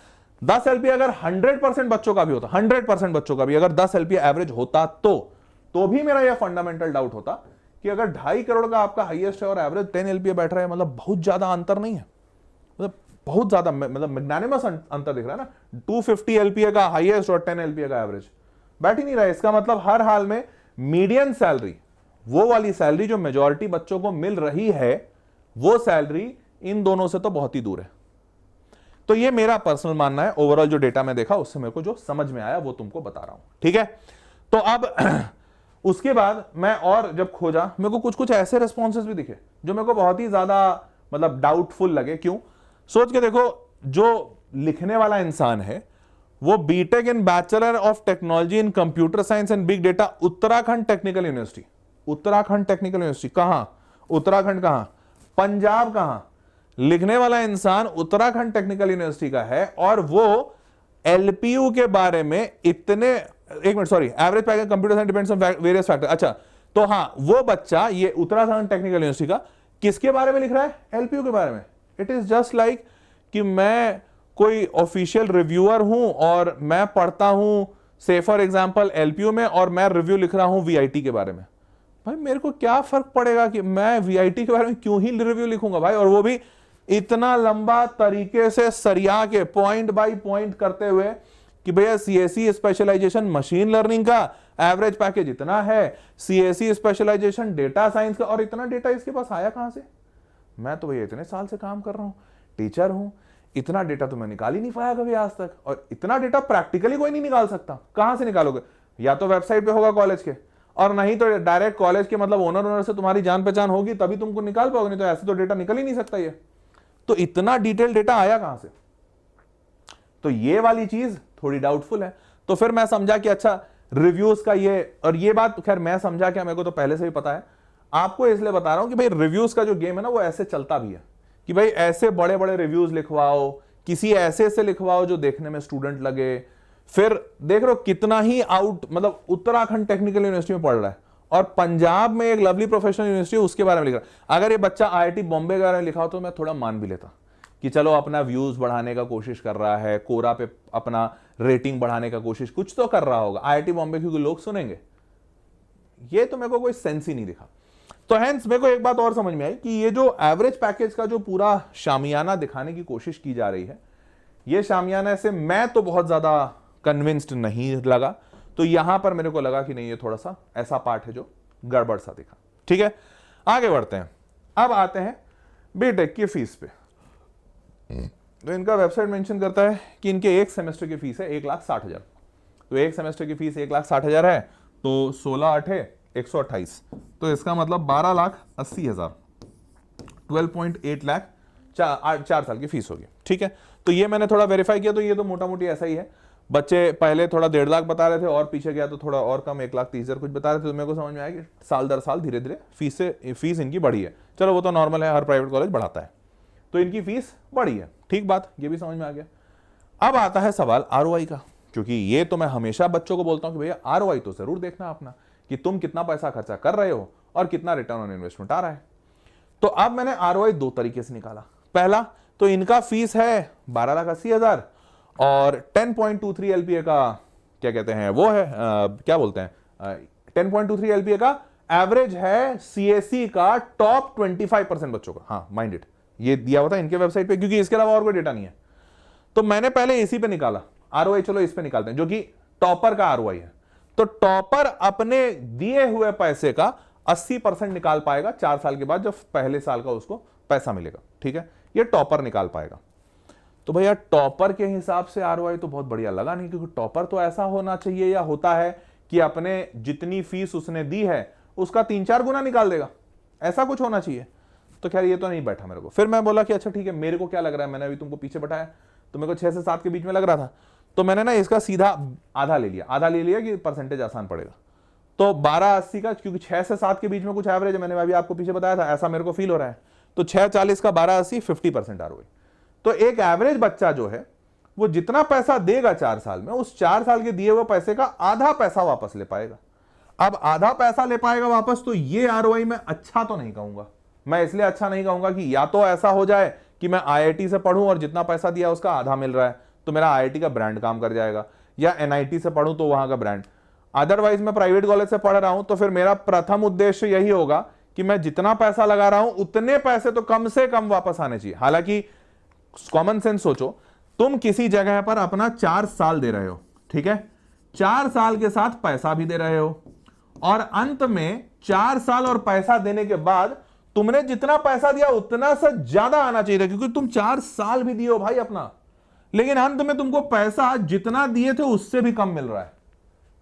10 LPA अगर 100% बच्चों का भी होता, 100% बच्चों का भी अगर 10 LPA एवरेज होता तो भी मेरा यह फंडामेंटल डाउट होता कि अगर 2.5 करोड़ का आपका हाईएस्ट है और एवरेज 10 LPA बैठ रहा है, मतलब बहुत ज्यादा अंतर नहीं है, मतलब बहुत ज्यादा, मतलब मैग्नानिमस अंतर दिख रहा है ना। 250 LPA का हाईएस्ट और 10 LPA का एवरेज बैठ ही नहीं रहा है। इसका मतलब हर हाल में मीडियन सैलरी, वो वाली सैलरी जो मेजॉरिटी बच्चों को मिल रही है, वो सैलरी इन दोनों से तो बहुत ही दूर है। तो ये मेरा पर्सनल मानना है, ओवरऑल जो डेटा मैं देखा उससे मेरे को जो समझ में आया वो तुमको बता रहा हूं, ठीक है। तो अब उसके बाद मैं और जब खोजा, मेरे को कुछ कुछ ऐसे रेस्पॉन्सेस भी दिखे जो मेरे को बहुत ही ज्यादा मतलब डाउटफुल लगे। क्यों? सोच के देखो, जो लिखने वाला इंसान है वो BTech in bachelor of technology in computer science and big data, Uttarakhand technical university. Uttarakhand technical university कहां? उत्तराखंड कहां? पंजाब कहां? लिखने वाला इंसान उत्तराखंड टेक्निकल यूनिवर्सिटी का है और वो एलपीयू के बारे में इतने, एक minute sorry, average package computer science depends on various factor. अच्छा, तो हां, वो बच्चा ये उत्तराखंड टेक्निकल यूनिवर्सिटी का किसके बारे में लिख रहा है? एलपीयू के बारे में। इट इज जस्ट लाइक कि मैं कोई ऑफिशियल रिव्यूअर हूं और मैं पढ़ता हूं से फॉर एग्जांपल एलपीयू में और मैं रिव्यू लिख रहा हूं वीआईटी के बारे में। भाई मेरे को क्या फर्क पड़ेगा कि मैं वीआईटी के बारे में क्यों ही रिव्यू लिखूंगा भाई, और वो भी इतना लंबा तरीके से सरिया के पॉइंट बाय पॉइंट करते हुए कि भैया सीएसई स्पेशलाइजेशन मशीन लर्निंग का एवरेज पैकेज इतना है, सीएसई स्पेशलाइजेशन डेटा साइंस का, और इतना डेटा इसके पास आया कहां से? मैं तो भैया इतने साल से काम कर रहा हूं, टीचर हूं, इतना डेटा तो मैं निकाल ही नहीं पाया कभी आज तक, और इतना डेटा प्रैक्टिकली कोई नहीं निकाल सकता। कहां से निकालोगे? या तो वेबसाइट पे होगा कॉलेज के, और नहीं तो डायरेक्ट कॉलेज के मतलब ओनर से तुम्हारी जान पहचान होगी तभी तुमको निकाल पाओगे, नहीं तो ऐसे तो डेटा निकल ही नहीं सकता ये। तो इतना डिटेल डेटा आया कहां से? तो ये वाली चीज थोड़ी डाउटफुल है। तो फिर मैं समझा कि अच्छा रिव्यूज का ये, और ये बात खैर मैं समझा क्या, मेरे को तो पहले से ही पता है, आपको इसलिए बता रहा हूं कि भाई रिव्यूज का जो गेम है ना वो ऐसे चलता भी है कि भाई ऐसे बड़े बड़े रिव्यूज लिखवाओ, किसी ऐसे से लिखवाओ जो देखने में स्टूडेंट लगे। फिर देख रहे हो कितना ही आउट, मतलब उत्तराखंड टेक्निकल यूनिवर्सिटी में पढ़ रहा है और पंजाब में एक लवली प्रोफेशनल यूनिवर्सिटी उसके बारे में लिख रहा है। अगर ये बच्चा आईआईटी बॉम्बे के बारे में लिखा हो तो मैं थोड़ा मान भी लेता कि चलो अपना व्यूज बढ़ाने का कोशिश कर रहा है, कोरा पे अपना रेटिंग बढ़ाने का कोशिश कुछ तो कर रहा होगा, आईआईटी बॉम्बे क्योंकि लोग सुनेंगे। ये तो मेरे को कोई सेंस ही नहीं दिखा। तो हेंस मेरे को एक बात और समझ में आई कि ये जो एवरेज पैकेज का जो पूरा शामियाना दिखाने की कोशिश की जा रही है, ये शामियाना से मैं तो बहुत ज्यादा कन्विंस्ड नहीं लगा। तो यहां पर मेरे को लगा कि नहीं, ये थोड़ा सा ऐसा पार्ट है जो गड़बड़ सा दिखा। ठीक है, आगे बढ़ते हैं। अब आते हैं बीटेक की फीस पे। तो इनका वेबसाइट मेंशन करता है कि इनके एक सेमेस्टर की फीस है 1,60,000। तो एक सेमेस्टर की फीस 1,60,000 है, तो 16/8 128, तो इसका मतलब 12,80,000, 12.8 लाख 4 साल की फीस होगी। ठीक है, तो ये मैंने थोड़ा वेरीफाई किया, तो ये तो मोटा मोटी ऐसा ही है। बच्चे पहले थोड़ा 1.5 लाख बता रहे थे और पीछे गया तो थोड़ा और कम 1,30,000 कुछ बता रहे थे। तो मेरे को समझ में आया कि साल दर साल धीरे धीरे फीस इनकी बढ़ी है। चलो वो तो नॉर्मल है, हर प्राइवेट कॉलेज बढ़ाता है, तो इनकी फीस बढ़ी है, ठीक बात, ये भी समझ में आ गया। अब आता है सवाल आरओआई का, क्योंकि ये तो मैं हमेशा बच्चों को बोलता हूं कि भैया आरओआई तो जरूर देखना अपना, कि तुम कितना पैसा खर्चा कर रहे हो और कितना रिटर्न ऑन इन्वेस्टमेंट आ रहा है। तो अब मैंने आरओआई 2 तरीके से निकाला। पहला तो इनका फीस है 12,80,000 और 10.23 एलपीए का क्या कहते हैं वो है क्या बोलते हैं 10.23 एलपीए का एवरेज है सीएसई का टॉप 25% बच्चों का। हाँ माइंड इट, ये दिया हुआ था इनके वेबसाइट पे, क्योंकि इसके अलावा और कोई डेटा नहीं है। तो मैंने पहले इसी पे निकाला आरओआई, चलो इस पे निकालते हैं जो कि टॉपर का आरओआई है। तो टॉपर अपने दिए हुए पैसे का 80% निकाल पाएगा 4 साल के बाद, जब पहले साल का उसको पैसा मिलेगा। ठीक है, ये टॉपर निकाल पाएगा। तो भैया टॉपर के हिसाब से आरओआई तो बहुत बढ़िया लगा नहीं, क्योंकि टॉपर तो ऐसा होना चाहिए या होता है कि अपने जितनी फीस उसने दी है उसका 3-4 गुना निकाल देगा, ऐसा कुछ होना चाहिए। तो खैर ये तो नहीं बैठा मेरे को। फिर मैं बोला कि अच्छा ठीक है, मेरे को क्या लग रहा है, मैंने अभी तुमको पीछे बैठाया तो मेरे को 6 से 7 के बीच में लग रहा था, तो मैंने ना इसका सीधा आधा ले लिया कि परसेंटेज आसान पड़ेगा। तो 1280 का, क्योंकि 6 से 7 के बीच में कुछ एवरेज है, मैंने अभी आपको पीछे बताया था, ऐसा मेरे को फील हो रहा है। तो 640 का 1280 50% ROI। तो एक एवरेज बच्चा जो है वो जितना पैसा देगा 4 साल में, उस 4 साल के दिए हुए पैसे का आधा पैसा वापस ले पाएगा। अब आधा पैसा ले पाएगा वापस, तो ये ROI मैं अच्छा तो नहीं कहूंगा। मैं इसलिए अच्छा नहीं कहूंगा कि या तो ऐसा हो जाए कि मैं IIT से पढ़ूं और जितना पैसा दिया उसका आधा मिल रहा है, तो मेरा IIT का ब्रांड काम कर जाएगा, या NIT से पढ़ूं तो वहां का ब्रांड। अदरवाइज मैं प्राइवेट कॉलेज से पढ़ रहा हूं तो फिर मेरा प्रथम उद्देश्य यही होगा कि मैं जितना पैसा लगा रहा हूं उतने पैसे तो कम से कम वापस आने चाहिए। हालांकि कॉमन सेंस सोचो, तुम किसी जगह पर अपना 4 साल दे रहे हो, ठीक है, 4 साल के साथ पैसा भी दे रहे हो, और अंत में 4 साल और पैसा देने के बाद तुमने जितना पैसा दिया उतना से ज्यादा आना चाहिए था, क्योंकि तुम 4 साल भी दिए हो भाई अपना, लेकिन अंत में तुमको पैसा जितना दिए थे उससे भी कम मिल रहा है।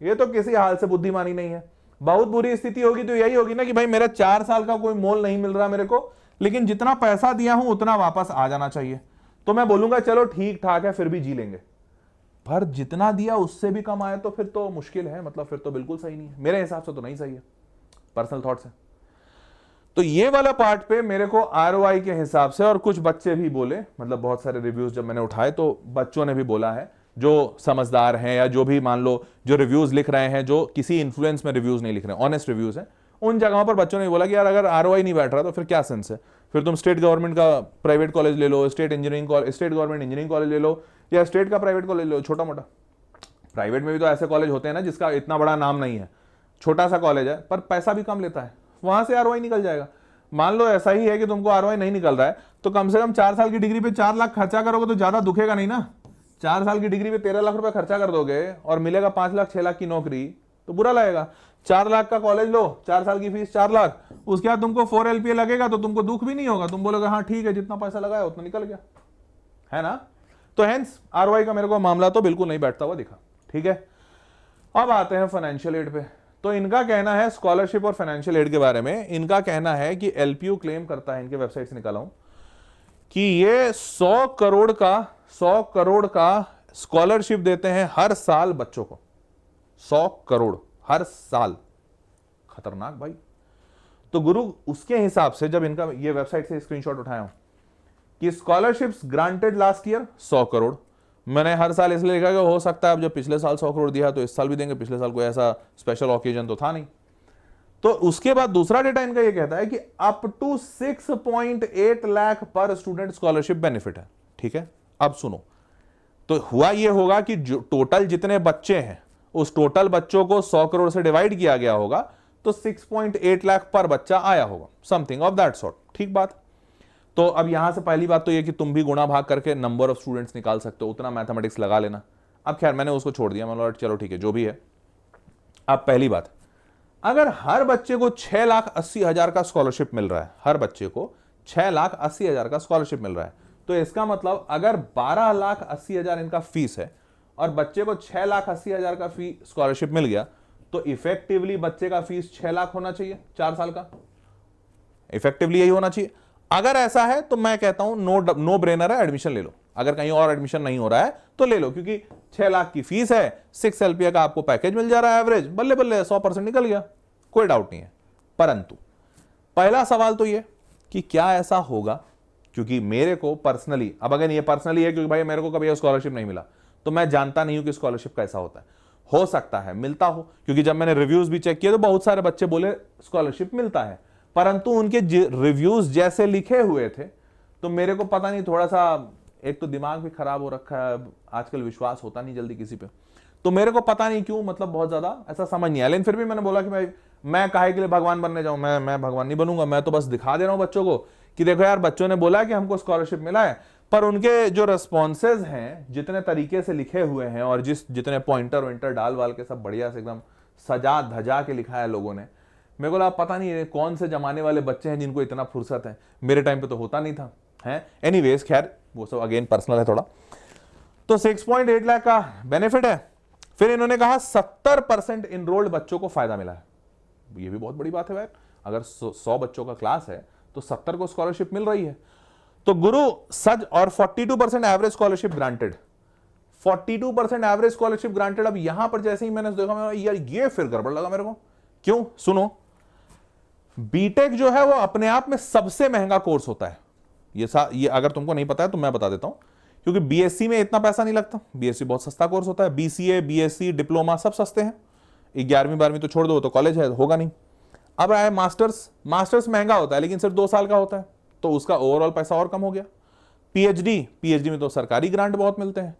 ये तो किसी हाल से बुद्धिमानी नहीं है। बहुत बुरी स्थिति होगी तो यही होगी ना कि भाई मेरा 4 साल का कोई मोल नहीं मिल रहा मेरे को, लेकिन जितना पैसा दिया हूं उतना वापस आ जाना चाहिए। तो मैं बोलूंगा चलो ठीक ठाक है, फिर भी जी लेंगे। पर जितना दिया उससे भी कम आए तो फिर तो मुश्किल है, मतलब फिर तो बिल्कुल सही नहीं है, मेरे हिसाब से तो नहीं सही है, पर्सनल थॉट्स है। तो ये वाला पार्ट पे मेरे को ROI के हिसाब से, और कुछ बच्चे भी बोले, मतलब बहुत सारे रिव्यूज जब मैंने उठाए तो बच्चों ने भी बोला है, जो समझदार हैं या जो भी मान लो जो रिव्यूज लिख रहे हैं, जो किसी इन्फ्लुएंस में रिव्यूज नहीं लिख रहे हैं, ऑनेस्ट रिव्यूज हैं, उन जगहों पर बच्चों ने बोला कि यार अगर ROI नहीं बैठ रहा तो फिर क्या सेंस है, फिर तुम स्टेट गवर्नमेंट का प्राइवेट कॉलेज ले लो, स्टेट गवर्नमेंट इंजीनियरिंग कॉलेज ले लो, या स्टेट का प्राइवेट कॉलेज ले लो, छोटा मोटा। प्राइवेट में भी तो ऐसे कॉलेज होते हैं ना जिसका इतना बड़ा नाम नहीं है, छोटा सा कॉलेज है पर पैसा भी कम लेता है, वहां से ROI निकल जाएगा। मान लो ऐसा ही है कि तुमको ROI नहीं निकल रहा है, तो कम से कम 4 साल की डिग्री पे 4 लाख खर्चा करोगे तो ज्यादा दुखेगा नहीं ना। 4 साल की डिग्री पे 13 लाख रुपए खर्चा कर दोगे और मिलेगा 5 लाख 6 लाख की नौकरी, तो बुरा लगेगा। 4 लाख का कॉलेज लो, 4 साल की फीस 4 लाख, उसके बाद तुमको 4 LPA लगेगा तो तुमको दुख भी नहीं होगा, तुम बोलोगे हाँ ठीक है जितना पैसा लगाया उतना निकल गया, है ना। तो हेंस ROI का मेरे को मामला तो बिल्कुल नहीं बैठता हुआ दिखा, ठीक है। अब आते हैं फाइनेंशियल एड पे। तो इनका कहना है स्कॉलरशिप और फाइनेंशियल एड के बारे में, इनका कहना है कि LPU क्लेम करता है, इनके वेबसाइट से निकाला हूं, कि ये 100 करोड़ का स्कॉलरशिप देते हैं हर साल बच्चों को। 100 करोड़ हर साल, खतरनाक भाई। तो गुरु उसके हिसाब से, जब इनका ये वेबसाइट से स्क्रीनशॉट उठाया हूं कि scholarships granted last year 100 crore, मैंने हर साल इसलिए लिखा कि हो सकता है अब जब पिछले साल 100 करोड़ दिया तो इस साल भी देंगे, पिछले साल कोई ऐसा स्पेशल ओकेजन तो था नहीं। तो उसके बाद दूसरा डेटा इनका ये कहता है कि अप टू 6.8 लाख पर स्टूडेंट स्कॉलरशिप बेनिफिट है, ठीक है। अब सुनो, तो हुआ ये होगा कि जो टोटल जितने बच्चे हैं उस टोटल बच्चों को 100 करोड़ से डिवाइड किया गया होगा, तो 6.8 लाख पर बच्चा आया होगा, समथिंग ऑफ दैट सॉर्ट, ठीक बात। तो अब यहां से पहली बात तो ये कि तुम भी गुणा भाग करके नंबर ऑफ स्टूडेंट्स निकाल सकते हो, उतना मैथमेटिक्स लगा लेना। अब खैर मैंने उसको छोड़ दिया, मतलब चलो ठीक है जो भी है। अब पहली बात, अगर हर बच्चे को 6,80,000 का स्कॉलरशिप मिल रहा है, हर बच्चे को 6,80,000 का स्कॉलरशिप मिल रहा है, तो इसका मतलब अगर 12,80,000 इनका फीस है और बच्चे को 6,80,000 का फी स्कॉलरशिप मिल गया, तो इफेक्टिवली बच्चे का फीस 6 लाख होना चाहिए 4 साल का, इफेक्टिवली यही होना चाहिए। अगर ऐसा है तो मैं कहता हूं नो ब्रेनर है, एडमिशन ले लो। अगर कहीं और एडमिशन नहीं हो रहा है तो ले लो, क्योंकि 6 लाख की फीस है, 6 LPA का आपको पैकेज मिल जा रहा है एवरेज, बल्ले बल्ले 100% निकल गया, कोई डाउट नहीं है। परंतु पहला सवाल तो ये कि क्या ऐसा होगा, क्योंकि मेरे को पर्सनली, अब अगर ये पर्सनली है क्योंकि भाई मेरे को कभी स्कॉलरशिप नहीं मिला तो मैं जानता नहीं हूं कि स्कॉलरशिप कैसा होता है, हो सकता है मिलता हो, क्योंकि जब मैंने रिव्यूज भी चेक किए तो बहुत सारे बच्चे बोले स्कॉलरशिप मिलता है, परंतु उनके रिव्यूज जैसे लिखे हुए थे तो मेरे को पता नहीं, थोड़ा सा एक तो दिमाग भी खराब हो रखा है, आजकल विश्वास होता नहीं जल्दी किसी पे, तो मेरे को पता नहीं क्यों, मतलब बहुत ज्यादा ऐसा समझ नहीं आया। लेकिन फिर भी मैंने बोला कि भाई मैं काहे के लिए भगवान बनने जाऊं, मैं भगवान नहीं बनूंगा, मैं तो बस दिखा दे रहा हूं बच्चों को कि देखो यार बच्चों ने बोला कि हमको स्कॉलरशिप मिला है, पर उनके जो रेस्पॉन्सेज हैं, जितने तरीके से लिखे हुए हैं और जितने पॉइंटर विंटर डाल वाल के सब बढ़िया से एकदम सजा धजा के लिखा है लोगों ने, मेरे को लगा पता नहीं कौन से जमाने वाले बच्चे हैं जिनको इतना फुर्सत है, मेरे टाइम पे तो होता नहीं था, है। एनीवेज खैर वो सब अगेन पर्सनल है थोड़ा। तो 6.8 लाख का बेनिफिट है। फिर इन्होंने कहा 70% इनरोल्ड बच्चों को फायदा मिला है, ये भी बहुत बड़ी बात है भाई। अगर 100 बच्चों का क्लास है तो तो 70 को स्कॉलरशिप मिल रही है। तो गुरु सच, और 42% average scholarship granted, 42% average scholarship granted. अब यहां पर जैसे ही मैंने देखा, यार ये फिर गड़बड़ लगा मेरे को। क्यों? सुनो, बीटेक जो है वो अपने आप में सबसे महंगा कोर्स होता है। ये अगर तुमको नहीं पता है तो मैं बता देता हूं, क्योंकि बीएससी में इतना पैसा नहीं लगता, बीएससी बहुत सस्ता कोर्स होता है। बीसीए, बीएससी, डिप्लोमा सब सस्ते हैं। 11वीं 12वीं तो छोड़ दो, तो कॉलेज है, होगा नहीं। अब आए मास्टर्स, मास्टर्स महंगा होता है लेकिन सिर्फ 2 साल का होता है, तो उसका ओवरऑल पैसा और कम हो गया। पीएचडी में तो सरकारी ग्रांट बहुत मिलते हैं।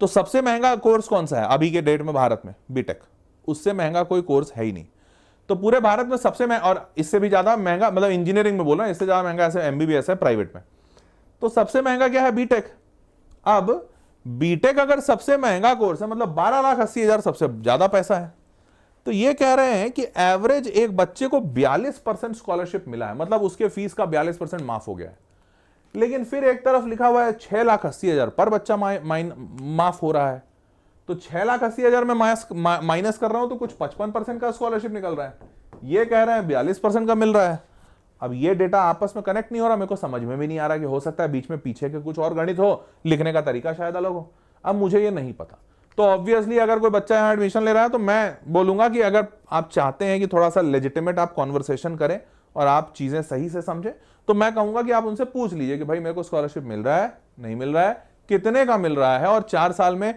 तो सबसे महंगा कोर्स कौन सा है अभी के डेट में भारत में? बीटेक। उससे महंगा कोई कोर्स है ही नहीं। तो पूरे भारत में सबसे महंगा, और इससे भी ज्यादा महंगा, मतलब इंजीनियरिंग में बोल रहा हूं, इससे ज्यादा महंगा ऐसे एमबीबीएस है प्राइवेट में। तो सबसे महंगा क्या है? बीटेक। अब बीटेक अगर सबसे महंगा कोर्स है, मतलब 12,80,000 सबसे ज्यादा पैसा है। तो ये कह रहे हैं कि एवरेज एक बच्चे को 42% स्कॉलरशिप मिला है, मतलब उसके फीस का 42% माफ हो गया है। लेकिन फिर एक तरफ लिखा हुआ है 6,80,000 पर बच्चा माफ हो रहा है। तो 6,80,000 में माइनस कर रहा हूं तो कुछ 55% का स्कॉलरशिप निकल रहा है। ये कह रहे हैं 42% का मिल रहा है। अब ये डेटा आपस में कनेक्ट नहीं हो रहा, मेरे को समझ में भी नहीं आ रहा, कि हो सकता है बीच में पीछे के कुछ और गणित हो, लिखने का तरीका शायद अलग हो। अब मुझे ये नहीं पता। तो ऑब्वियसली अगर कोई बच्चा यहाँ एडमिशन ले रहा है तो मैं बोलूंगा कि अगर आप चाहते हैं कि थोड़ा सा लेजिटिमेट आप कॉन्वर्सेशन करें और आप चीजें सही से समझें, तो मैं कहूंगा कि आप उनसे पूछ लीजिए कि भाई मेरे को स्कॉलरशिप मिल रहा है, नहीं मिल रहा है, कितने का मिल रहा है, और 4 साल में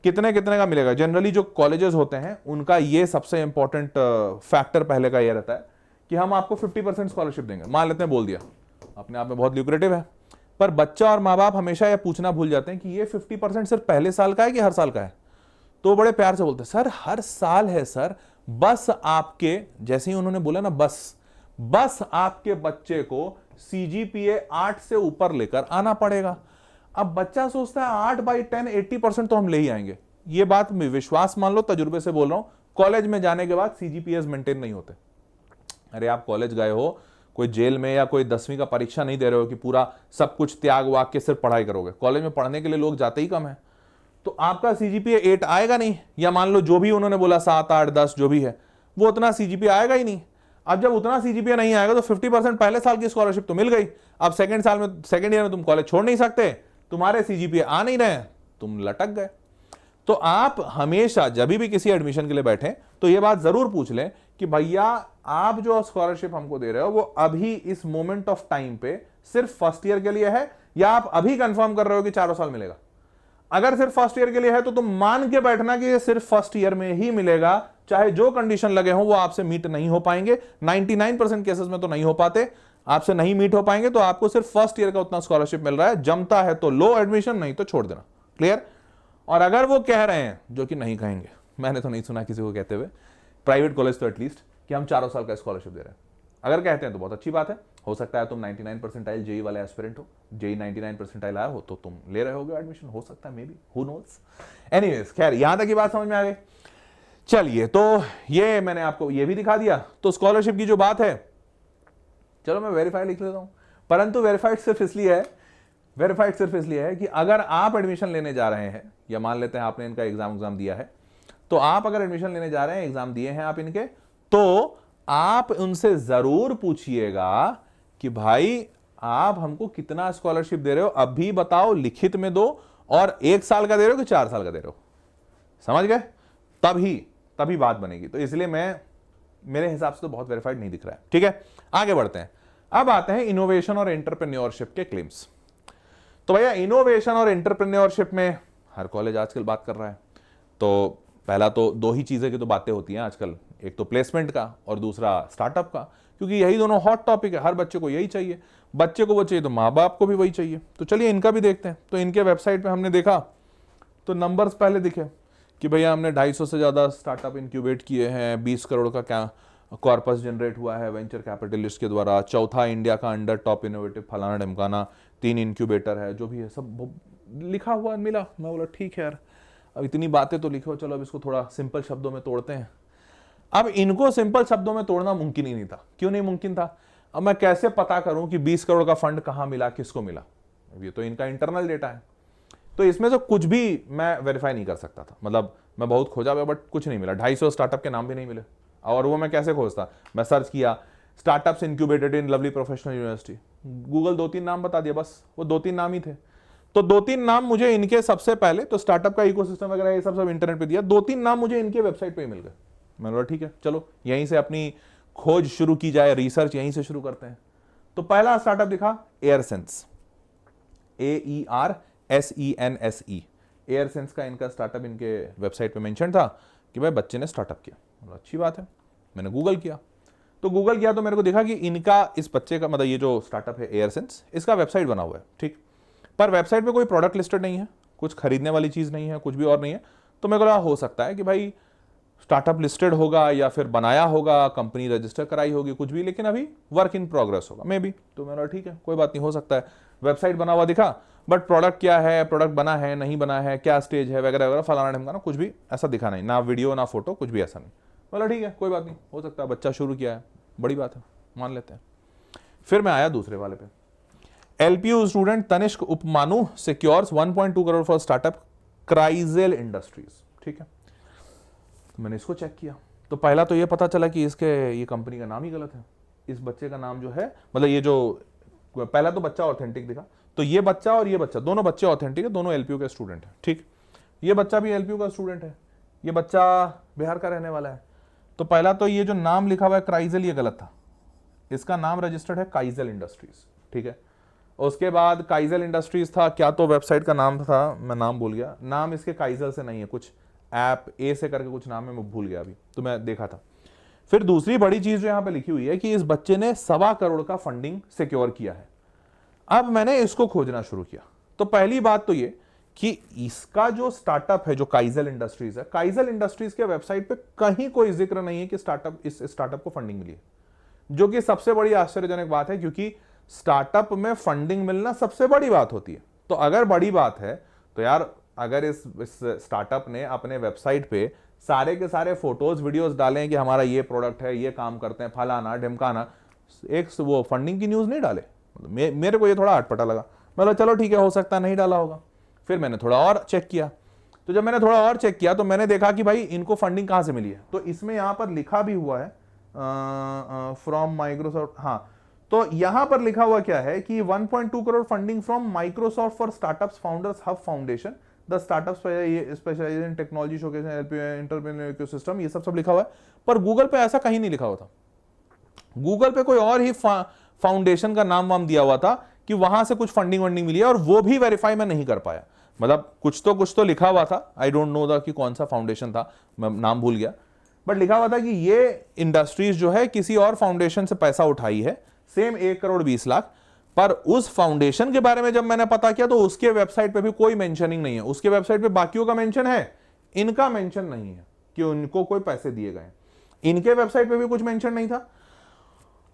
कितने कितने का मिलेगा। जनरली जो कॉलेजेस होते हैं उनका ये सबसे इंपॉर्टेंट फैक्टर पहले का ये रहता है कि हम आपको 50% स्कॉलरशिप देंगे। मान लेते हैं बोल दिया, अपने आप में बहुत ल्यूक्रेटिव है, पर बच्चा और माँ बाप हमेशा यह पूछना भूल जाते हैं कि ये 50% सिर्फ पहले साल का है कि हर साल का है। तो बड़े प्यार से बोलते हैं सर हर साल है सर, बस आपके, जैसे ही उन्होंने बोला ना बस आपके बच्चे को सीजीपीए 8 से ऊपर लेकर आना पड़ेगा। अब बच्चा सोचता है 8/10 80% तो हम ले ही आएंगे। ये बात में विश्वास मान लो, तजुर्बे से बोल रहा हूं। कॉलेज में जाने के बाद सीजीपीएस मेंटेन नहीं होते। अरे आप कॉलेज गए हो, कोई जेल में या कोई 10वीं का परीक्षा नहीं दे रहे हो कि पूरा सब कुछ त्याग वाग के सिर्फ पढ़ाई करोगे। कॉलेज में पढ़ने के लिए लोग जाते ही कम है, तो आपका सीजीपीए 8 आएगा नहीं, या मान लो जो भी उन्होंने बोला 7, 8, 10 जो भी है, वो उतना सीजीपीए आएगा ही नहीं। अब जब उतना सीजीपीए नहीं आएगा तो 50% पहले साल की स्कॉलरशिप तो मिल गई। अब सेकंड ईयर में तुम कॉलेज छोड़ नहीं सकते, तुम्हारे सीजीपीए आ नहीं रहे, तुम लटक गए। तो आप हमेशा जब भी किसी एडमिशन के लिए बैठे तो ये बात जरूर पूछ लें कि भैया आप जो स्कॉलरशिप हमको दे रहे हो वो अभी इस मोमेंट ऑफ टाइम पे सिर्फ फर्स्ट ईयर के लिए है, या आप अभी कंफर्म कर रहे हो कि 4 साल मिलेगा। अगर सिर्फ फर्स्ट ईयर के लिए है तो तुम मान के बैठना कि ये सिर्फ फर्स्ट ईयर में ही मिलेगा, चाहे जो कंडीशन लगे हो वो आपसे मीट नहीं हो पाएंगे। 99% केसेस में तो नहीं हो पाते, आपसे नहीं मीट हो पाएंगे। तो आपको सिर्फ फर्स्ट ईयर का उतना स्कॉलरशिप मिल रहा है, जमता है तो लो एडमिशन, नहीं तो छोड़ देना। क्लियर? और अगर वो कह रहे हैं, जो कि नहीं कहेंगे, मैंने तो नहीं सुना किसी को कहते हुए, प्राइवेट कॉलेज तो एटलीस्ट, कि हम 4 साल का स्कॉलरशिप दे रहे हैं, अगर कहते हैं तो बहुत अच्छी बात है। हो सकता है तुम 99 परसेंटाइल जेई वाले एस्पिरेंट हो, जेई 99 परसेंटाइल आया हो तो तुम ले रहे होगे एडमिशन, हो सकता है, may be, who knows. Anyways, खैर यहां तक की बात समझ में आ गई। चलिए, तो ये मैंने आपको ये भी दिखा दिया। तो स्कॉलरशिप की जो बात है, चलो मैं वेरीफाइड लिख लेता हूं, परंतु वेरीफाइड सिर्फ इसलिए है कि अगर आप एडमिशन लेने जा रहे हैं, या मान लेते हैं आपने इनका एग्जाम दिया है, तो आप अगर एडमिशन लेने जा रहे हैं, एग्जाम दिए हैं आप इनके, तो आप उनसे जरूर पूछिएगा कि भाई आप हमको कितना स्कॉलरशिप दे रहे हो, अभी बताओ, लिखित में दो, और 1 साल का दे रहे हो कि 4 साल का दे रहे हो। समझ गए? तभी बात बनेगी। तो इसलिए मेरे हिसाब से तो बहुत वेरीफाइड नहीं दिख रहा है। ठीक है, आगे बढ़ते हैं। अब आते हैं इनोवेशन और एंटरप्रेन्योरशिप के क्लेम्स। तो भैया इनोवेशन और एंटरप्रेन्योरशिप में हर कॉलेज आजकल बात कर रहा है। तो पहला तो 2 ही चीजें की तो बातें होती हैं आजकल, एक तो प्लेसमेंट का और दूसरा स्टार्टअप का, क्योंकि यही दोनों हॉट टॉपिक है। हर बच्चे को यही चाहिए, बच्चे को वो चाहिए तो माँ बाप को भी वही चाहिए। तो चलिए इनका भी देखते हैं। तो इनके वेबसाइट पे हमने देखा तो नंबर्स पहले दिखे कि भैया हमने 250 से ज्यादा स्टार्टअप इंक्यूबेट किए हैं, 20 करोड़ का क्या कॉर्पस जनरेट हुआ है वेंचर कैपिटलिस्ट के द्वारा, चौथा इंडिया का अंडर टॉप इनोवेटिव फलाना ढमकाना, 3 इंक्यूबेटर है, जो भी है सब लिखा हुआ मिला। मैं बोला ठीक है यार, अब इतनी बातें तो लिखो, चलो अब इसको थोड़ा सिंपल शब्दों में तोड़ते हैं। अब इनको सिंपल शब्दों में तोड़ना मुमकिन ही नहीं था। क्यों नहीं मुमकिन था? अब मैं कैसे पता करूं कि 20 करोड़ का फंड कहां मिला, किसको मिला? ये तो इनका इंटरनल डेटा है, तो इसमें से कुछ भी मैं वेरीफाई नहीं कर सकता था। मतलब मैं बहुत खोजा बट कुछ नहीं मिला। 250 स्टार्टअप के नाम भी नहीं मिले, और वो मैं कैसे खोजता? मैं सर्च किया, स्टार्टअप्स इंक्यूबेटेड इन लवली प्रोफेशनल यूनिवर्सिटी, गूगल 2-3 नाम बता दिया, बस वो 2-3 नाम ही थे। तो 2-3 नाम मुझे इनके सबसे पहले तो स्टार्टअप का इकोसिस्टम वगैरह ये सब इंटरनेट पे दिया, 2-3 नाम मुझे इनके वेबसाइट पे ही मिल गए। मैंने बोला ठीक है चलो यहीं से अपनी खोज शुरू की जाए, रिसर्च यहीं से शुरू करते हैं। तो पहला स्टार्टअप दिखा एयरसेंस, AERSENSE, एयरसेंस का इनका स्टार्टअप इनके वेबसाइट पे मेंशन था कि भाई बच्चे ने स्टार्टअप किया। मतलब अच्छी बात है, मैंने गूगल किया, तो गूगल किया तो मेरे को दिखा कि इनका इस बच्चे का मतलब ये जो स्टार्टअप है एयरसेंस, इसका वेबसाइट बना हुआ है, ठीक, पर वेबसाइट पे कोई प्रोडक्ट लिस्टेड नहीं है, कुछ खरीदने वाली चीज़ नहीं है, कुछ भी और नहीं है। तो मेरे को लगा हो सकता है कि भाई स्टार्टअप लिस्टेड होगा या फिर बनाया होगा, कंपनी रजिस्टर कराई होगी, कुछ भी, लेकिन अभी वर्क इन प्रोग्रेस होगा मे बी। तो मैंने ठीक है कोई बात नहीं, हो सकता है। वेबसाइट बना हुआ दिखा, बट प्रोडक्ट क्या है, प्रोडक्ट बना है नहीं बना है, क्या स्टेज है वगैरह वगैरह फलाना ढमकाना कुछ भी ऐसा दिखा नहीं, ना वीडियो ना फोटो, कुछ भी ऐसा नहीं। बोला ठीक है कोई बात नहीं, हो सकता है बच्चा शुरू किया है, बड़ी बात है, मान लेते हैं। फिर मैं आया दूसरे वाले पे, LPU student Tanishq Upmanu secures 1.2 crore for startup Kraizel industries, ठीक है। तो मैंने इसको चेक किया, तो पहला तो ये पता चला कि ये कंपनी का नाम ही गलत है। इस बच्चे का नाम जो है, मतलब ये जो पहला तो बच्चा ऑथेंटिक दिखा, तो ये बच्चा और ये बच्चा, दोनों बच्चे ऑथेंटिक है, दोनों LPU के स्टूडेंट है, ठीक। ये बच्चा भी LPU का स्टूडेंट है, ये बच्चा बिहार का रहने वाला है। तो पहला तो ये जो नाम लिखा हुआ है क्राइजेल, ये गलत था, इसका नाम रजिस्टर्ड है काइजेल इंडस्ट्रीज, ठीक है। उसके बाद काइजेल इंडस्ट्रीज था, क्या तो वेबसाइट का नाम था, मैं नाम भूल गया, नाम इसके काइजेल से नहीं है, कुछ ऐप ए से करके कुछ नाम है, मैं भूल गया अभी, तो मैं देखा था। फिर दूसरी बड़ी चीज जो यहां पे लिखी हुई है कि इस बच्चे ने 1.25 करोड़ का फंडिंग सिक्योर किया है। अब मैंने इसको खोजना शुरू किया, तो पहली बात तो ये कि इसका जो स्टार्टअप है, जो काइजेल इंडस्ट्रीज है, काइजेल इंडस्ट्रीज के वेबसाइट पे कहीं कोई जिक्र नहीं है कि इस स्टार्टअप को फंडिंग मिली है, जो कि सबसे बड़ी आश्चर्यजनक बात है, क्योंकि स्टार्टअप में फंडिंग मिलना सबसे बड़ी बात होती है। तो अगर बड़ी बात है तो यार, अगर इस स्टार्टअप ने अपने वेबसाइट पे सारे के सारे फोटोज वीडियोस डालें कि हमारा ये प्रोडक्ट है, ये काम करते हैं, फलाना ढिमकाना, एक वो फंडिंग की न्यूज नहीं डाले, मेरे को ये थोड़ा अटपटा लगा। मतलब चलो ठीक है, हो सकता है नहीं डाला होगा। फिर मैंने थोड़ा और चेक किया, तो जब मैंने थोड़ा और चेक किया तो मैंने देखा कि भाई इनको फंडिंग कहां से मिली है। तो इसमें यहां पर लिखा भी हुआ है फ्रॉम माइक्रोसॉफ्ट, हाँ, तो यहां पर लिखा हुआ क्या है कि 1.2 crore funding from Microsoft for startups founders hub foundation, the startup specialise in technology showcase entrepreneur ecosystem, ये सब लिखा हुआ है। पर गूगल पे ऐसा कहीं नहीं लिखा हुआ था, गूगल पे कोई और ही फाउंडेशन का नाम वाम दिया हुआ था कि वहां से कुछ फंडिंग वंडिंग मिली है, और वो भी वेरीफाई मैं नहीं कर पाया। मतलब कुछ तो लिखा हुआ था, आई डोंट नो द कि कौन सा फाउंडेशन था, मैं नाम भूल गया, बट लिखा हुआ था कि ये इंडस्ट्रीज जो है किसी और फाउंडेशन से पैसा उठाई है, सेम 1 करोड़ 20 लाख। पर उस फाउंडेशन के बारे में जब मैंने पता किया तो उसके वेबसाइट पे भी कोई मेंशनिंग नहीं है। उसके वेबसाइट पे बाकियों का मेंशन है, इनका मेंशन नहीं है कि उनको कोई पैसे दिए गए। इनके वेबसाइट पे भी कुछ मेंशन नहीं था,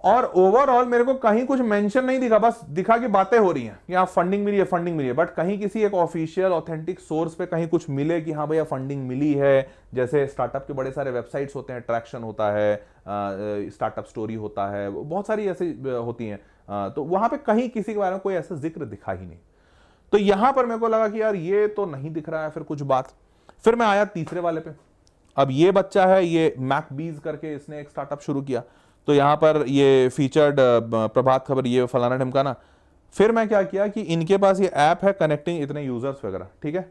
और ओवरऑल मेरे को कहीं कुछ मेंशन नहीं दिखा, बस दिखा कि बातें हो रही हैं कि हाँ फंडिंग मिली है, फंडिंग मिली है, बट कहीं किसी एक ऑफिशियल ऑथेंटिक सोर्स पे कहीं कुछ मिले कि हाँ भैया फंडिंग मिली है। जैसे स्टार्टअप के बड़े सारे वेबसाइट्स होते हैं, ट्रैक्शन होता है, स्टार्टअप स्टोरी होता है, बहुत सारी ऐसी होती हैं, तो वहां पे कहीं किसी के बारे में कोई ऐसा जिक्र दिखा ही नहीं। तो यहां पर मेरे को लगा कि यार ये तो नहीं दिख रहा है फिर कुछ बात। फिर मैं आया तीसरे वाले पे, अब ये बच्चा है, ये मैकबीज करके इसने एक स्टार्टअप शुरू किया, तो यहां पर ये फीचर्ड प्रभात खबर, ये फलाना ढमकाना। फिर मैं क्या किया कि इनके पास ये ऐप है कनेक्टिंग इतने यूजर्स वगैरह, ठीक है।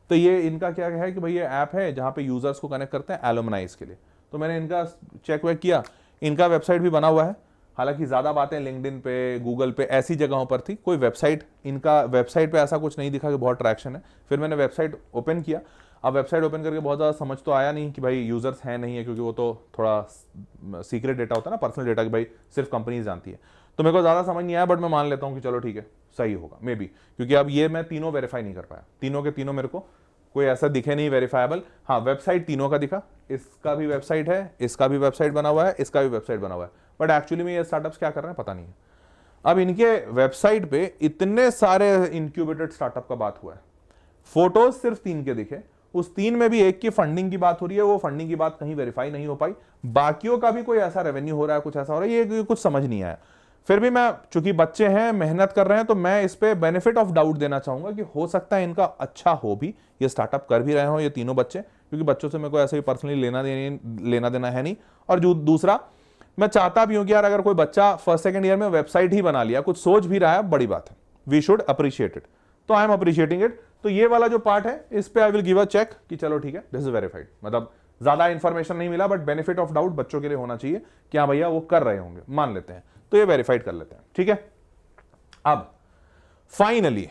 तो ये इनका क्या है कि भाई ये ऐप है जहां पे यूजर्स को कनेक्ट करते हैं एलुमनाइज के लिए। तो मैंने इनका चेक वेक किया, इनका वेबसाइट भी बना हुआ है, हालांकि ज्यादा बातें लिंक्डइन पे, गूगल पे, ऐसी जगहों पर थी, कोई वेबसाइट, इनका वेबसाइट पे ऐसा कुछ नहीं दिखा कि बहुत ट्रैक्शन है। फिर मैंने वेबसाइट ओपन किया, अब वेबसाइट ओपन करके बहुत ज़्यादा समझ तो आया नहीं कि भाई यूजर्स हैं नहीं है, क्योंकि वो तो थोड़ा सीक्रेट डेटा होता है ना, पर्सनल डेटा, कि भाई सिर्फ कंपनी जानती है। तो मेरे को ज़्यादा समझ नहीं आया, बट मैं मान लेता हूँ कि चलो ठीक है सही होगा मे बी, क्योंकि अब ये मैं तीनों वेरीफाई नहीं कर पाया, तीनों के तीनों मेरे को कोई ऐसा दिखे नहीं वेरीफाइबल। हाँ, वेबसाइट तीनों का दिखा, इसका भी वेबसाइट है, इसका भी वेबसाइट बना हुआ है, इसका भी वेबसाइट बना हुआ है, बट एक्चुअली में ये स्टार्टअप्स क्या कर रहे हैं पता नहीं है। अब इनके वेबसाइट पे इतने सारे इंक्यूबेटेड स्टार्टअप का बात हुआ है, फोटोज सिर्फ 3 के दिखे, उस 3 में भी एक की फंडिंग की बात हो रही है, वो फंडिंग की बात कहीं वेरीफाई नहीं हो पाई, बाकियों का भी कोई ऐसा रेवेन्यू हो रहा है, कुछ ऐसा हो रहा है, ये कुछ समझ नहीं आया। फिर भी मैं, चूंकि बच्चे हैं, मेहनत कर रहे हैं, तो मैं इस पे बेनिफिट ऑफ डाउट देना चाहूंगा कि हो सकता है इनका अच्छा हो भी, ये स्टार्टअप कर भी रहे हो ये तीनों बच्चे, क्योंकि बच्चों से मेरे को ऐसे ही पर्सनली लेना देना है नहीं। और जो दूसरा, मैं चाहता भी हूं कि यार अगर कोई बच्चा फर्स्ट सेकंड ईयर में वेबसाइट ही बना लिया, कुछ सोच भी रहा है, बड़ी बात है, वी शुड अप्रिशिएट इट। तो आई एम अप्रिशिएटिंग इट। तो ये वाला जो पार्ट है इस पे I will give a check कि चलो ठीक है, दिस इज वेरीफाइड। मतलब ज्यादा इंफॉर्मेशन नहीं मिला, बट बेनिफिट ऑफ डाउट बच्चों के लिए होना चाहिए कि हाँ भैया वो कर रहे होंगे, मान लेते हैं, तो ये वेरीफाइड कर लेते हैं, ठीक है। अब फाइनली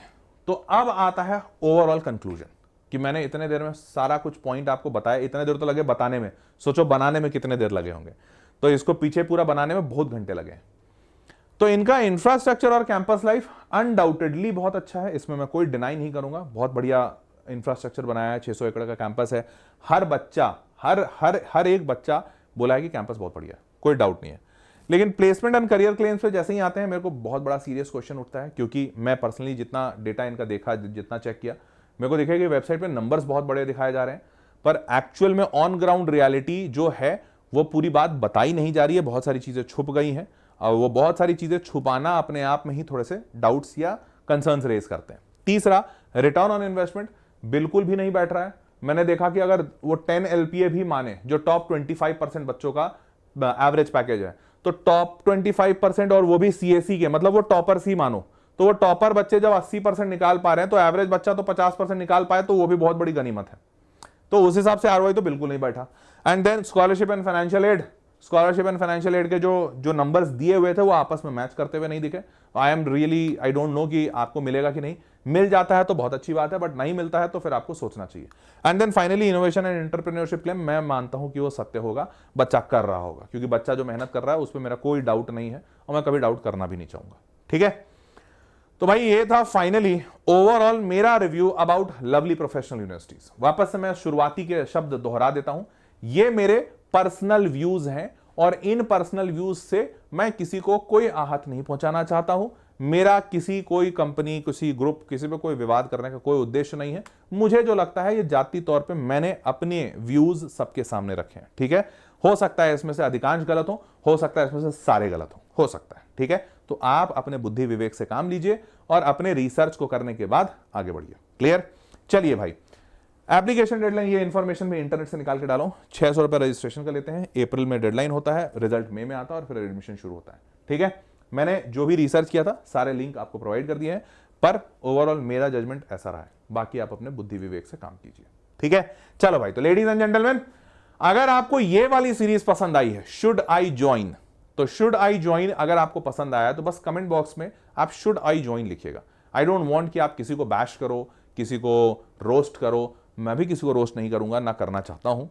तो अब आता है ओवरऑल कंक्लूजन कि मैंने इतने देर में सारा कुछ पॉइंट आपको बताया। इतने देर तो लगे बताने में, सोचो बनाने में कितने देर लगे होंगे, तो इसको पीछे पूरा बनाने में बहुत घंटे लगे। तो इनका इंफ्रास्ट्रक्चर और कैंपस लाइफ अनडाउटेडली बहुत अच्छा है, इसमें मैं कोई डिनाई नहीं करूंगा। बहुत बढ़िया इंफ्रास्ट्रक्चर बनाया है, 600 एकड़ का कैंपस है। हर बच्चा हर एक बच्चा बोला है कि कैंपस बहुत बढ़िया है, कोई डाउट नहीं है। लेकिन प्लेसमेंट एंड करियर क्लेम्स पे जैसे ही आते हैं मेरे को बहुत बड़ा सीरियस क्वेश्चन उठता है, क्योंकि मैं पर्सनली जितना डेटा इनका देखा, जितना चेक किया, मेरे को दिखा कि वेबसाइट पे नंबर्स बहुत बड़े दिखाए जा रहे हैं, पर एक्चुअल में ऑन ग्राउंड रियलिटी जो है वो पूरी बात बताई नहीं जा रही है। बहुत सारी चीजें छुप गई हैं, और वो बहुत सारी चीजें छुपाना अपने आप में ही थोड़े से डाउट्स या कंसर्न्स रेज करते हैं। तीसरा, रिटर्न ऑन इन्वेस्टमेंट बिल्कुल भी नहीं बैठ रहा है। मैंने देखा कि अगर वो 10 LPA भी माने, जो टॉप 25% बच्चों का एवरेज पैकेज है, तो टॉप 25% और वो भी CSE के, मतलब वो टॉपर्स ही मानो, तो वो टॉपर बच्चे जब 80% निकाल पा रहे हैं, तो एवरेज बच्चा तो 50% निकाल पाए, तो वो भी बहुत बड़ी गनीमत है। तो उस हिसाब से ROI तो बिल्कुल नहीं बैठा। And then scholarship and financial aid के जो नंबर्स दिए हुए थे वो आपस में मैच करते हुए नहीं दिखे। आई डोंट नो कि आपको मिलेगा कि नहीं। मिल जाता है तो बहुत अच्छी बात है, बट नहीं मिलता है तो फिर आपको सोचना चाहिए। And then finally innovation and entrepreneurship claim, मैं मानता हूं कि वो सत्य होगा, बच्चा कर रहा होगा, क्योंकि बच्चा जो मेहनत कर रहा है उस पर मेरा कोई डाउट नहीं है, और मैं कभी डाउट करना भी नहीं चाहूंगा, ठीक है। तो भाई ये था फाइनली ओवरऑल मेरा review about lovely professional universities. वापस से मैं शुरुआती के शब्द दोहरा देता हूं, ये मेरे पर्सनल व्यूज हैं, और इन पर्सनल व्यूज से मैं किसी को कोई आहत नहीं पहुंचाना चाहता हूं। मेरा किसी कोई कंपनी, किसी ग्रुप, किसी पे कोई विवाद करने का कोई उद्देश्य नहीं है। मुझे जो लगता है ये जाती तौर पे मैंने अपने व्यूज सबके सामने रखे हैं, ठीक है। हो सकता है इसमें से अधिकांश गलत हो सकता है इसमें से सारे गलत हो सकता है, ठीक है। तो आप अपने बुद्धि विवेक से काम लीजिए और अपने रिसर्च को करने के बाद आगे बढ़िए। क्लियर? चलिए भाई, एप्लीकेशन डेडलाइन, ये इंफॉर्मेशन में इंटरनेट से निकाल के डालो। 600 रुपए रजिस्ट्रेशन का लेते हैं, अप्रैल में डेडलाइन होता है, रिजल्ट मई में आता है और फिर एडमिशन शुरू होता है, ठीक है। मैंने जो भी रिसर्च किया था सारे लिंक आपको प्रोवाइड कर दिए हैं, पर ओवरऑल मेरा जजमेंट ऐसा रहा है। बाकी आप अपने बुद्धि विवेक से काम कीजिए, ठीक है। चलो भाई, तो लेडीज एंड जेंटलमैन, अगर आपको ये वाली सीरीज पसंद आई है, शुड आई ज्वाइन, तो शुड आई ज्वाइन अगर आपको पसंद आया तो बस कमेंट बॉक्स में आप शुड आई ज्वाइन लिखिएगा। आई डोंट वांट कि आप किसी को बैश करो, किसी को रोस्ट करो। मैं भी किसी को रोस्ट नहीं करूंगा, ना करना चाहता हूं।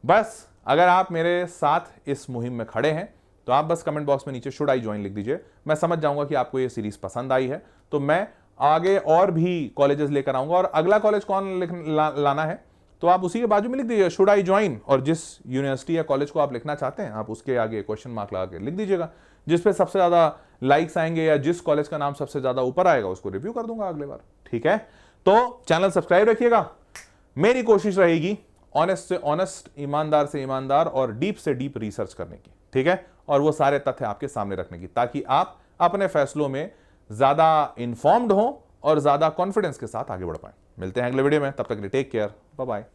बस अगर आप मेरे साथ इस मुहिम में खड़े हैं तो आप बस कमेंट बॉक्स में नीचे शुड आई ज्वाइन लिख दीजिए। मैं समझ जाऊंगा कि आपको ये सीरीज पसंद आई है, तो मैं आगे और भी कॉलेजेस लेकर आऊंगा। और अगला कॉलेज कौन लाना है तो आप उसी के बाजू में लिख दीजिए शुड आई ज्वाइन, और जिस यूनिवर्सिटी या कॉलेज को आप लिखना चाहते हैं आप उसके आगे क्वेश्चन मार्क लगा के लिख दीजिएगा। जिस पे सबसे ज्यादा लाइक्स आएंगे या जिस कॉलेज का नाम सबसे ज्यादा ऊपर आएगा उसको रिव्यू कर दूंगा अगले बार, ठीक है। तो चैनल सब्सक्राइब रखिएगा। मेरी कोशिश रहेगी ऑनेस्ट से ऑनेस्ट, ईमानदार से ईमानदार और डीप से डीप रिसर्च करने की, ठीक है, और वो सारे तथ्य आपके सामने रखने की, ताकि आप अपने फैसलों में ज्यादा इंफॉर्म्ड हो और ज्यादा कॉन्फिडेंस के साथ आगे बढ़ पाए। मिलते हैं अगले वीडियो में, तब तक के लिए टेक केयर, बाय बाय।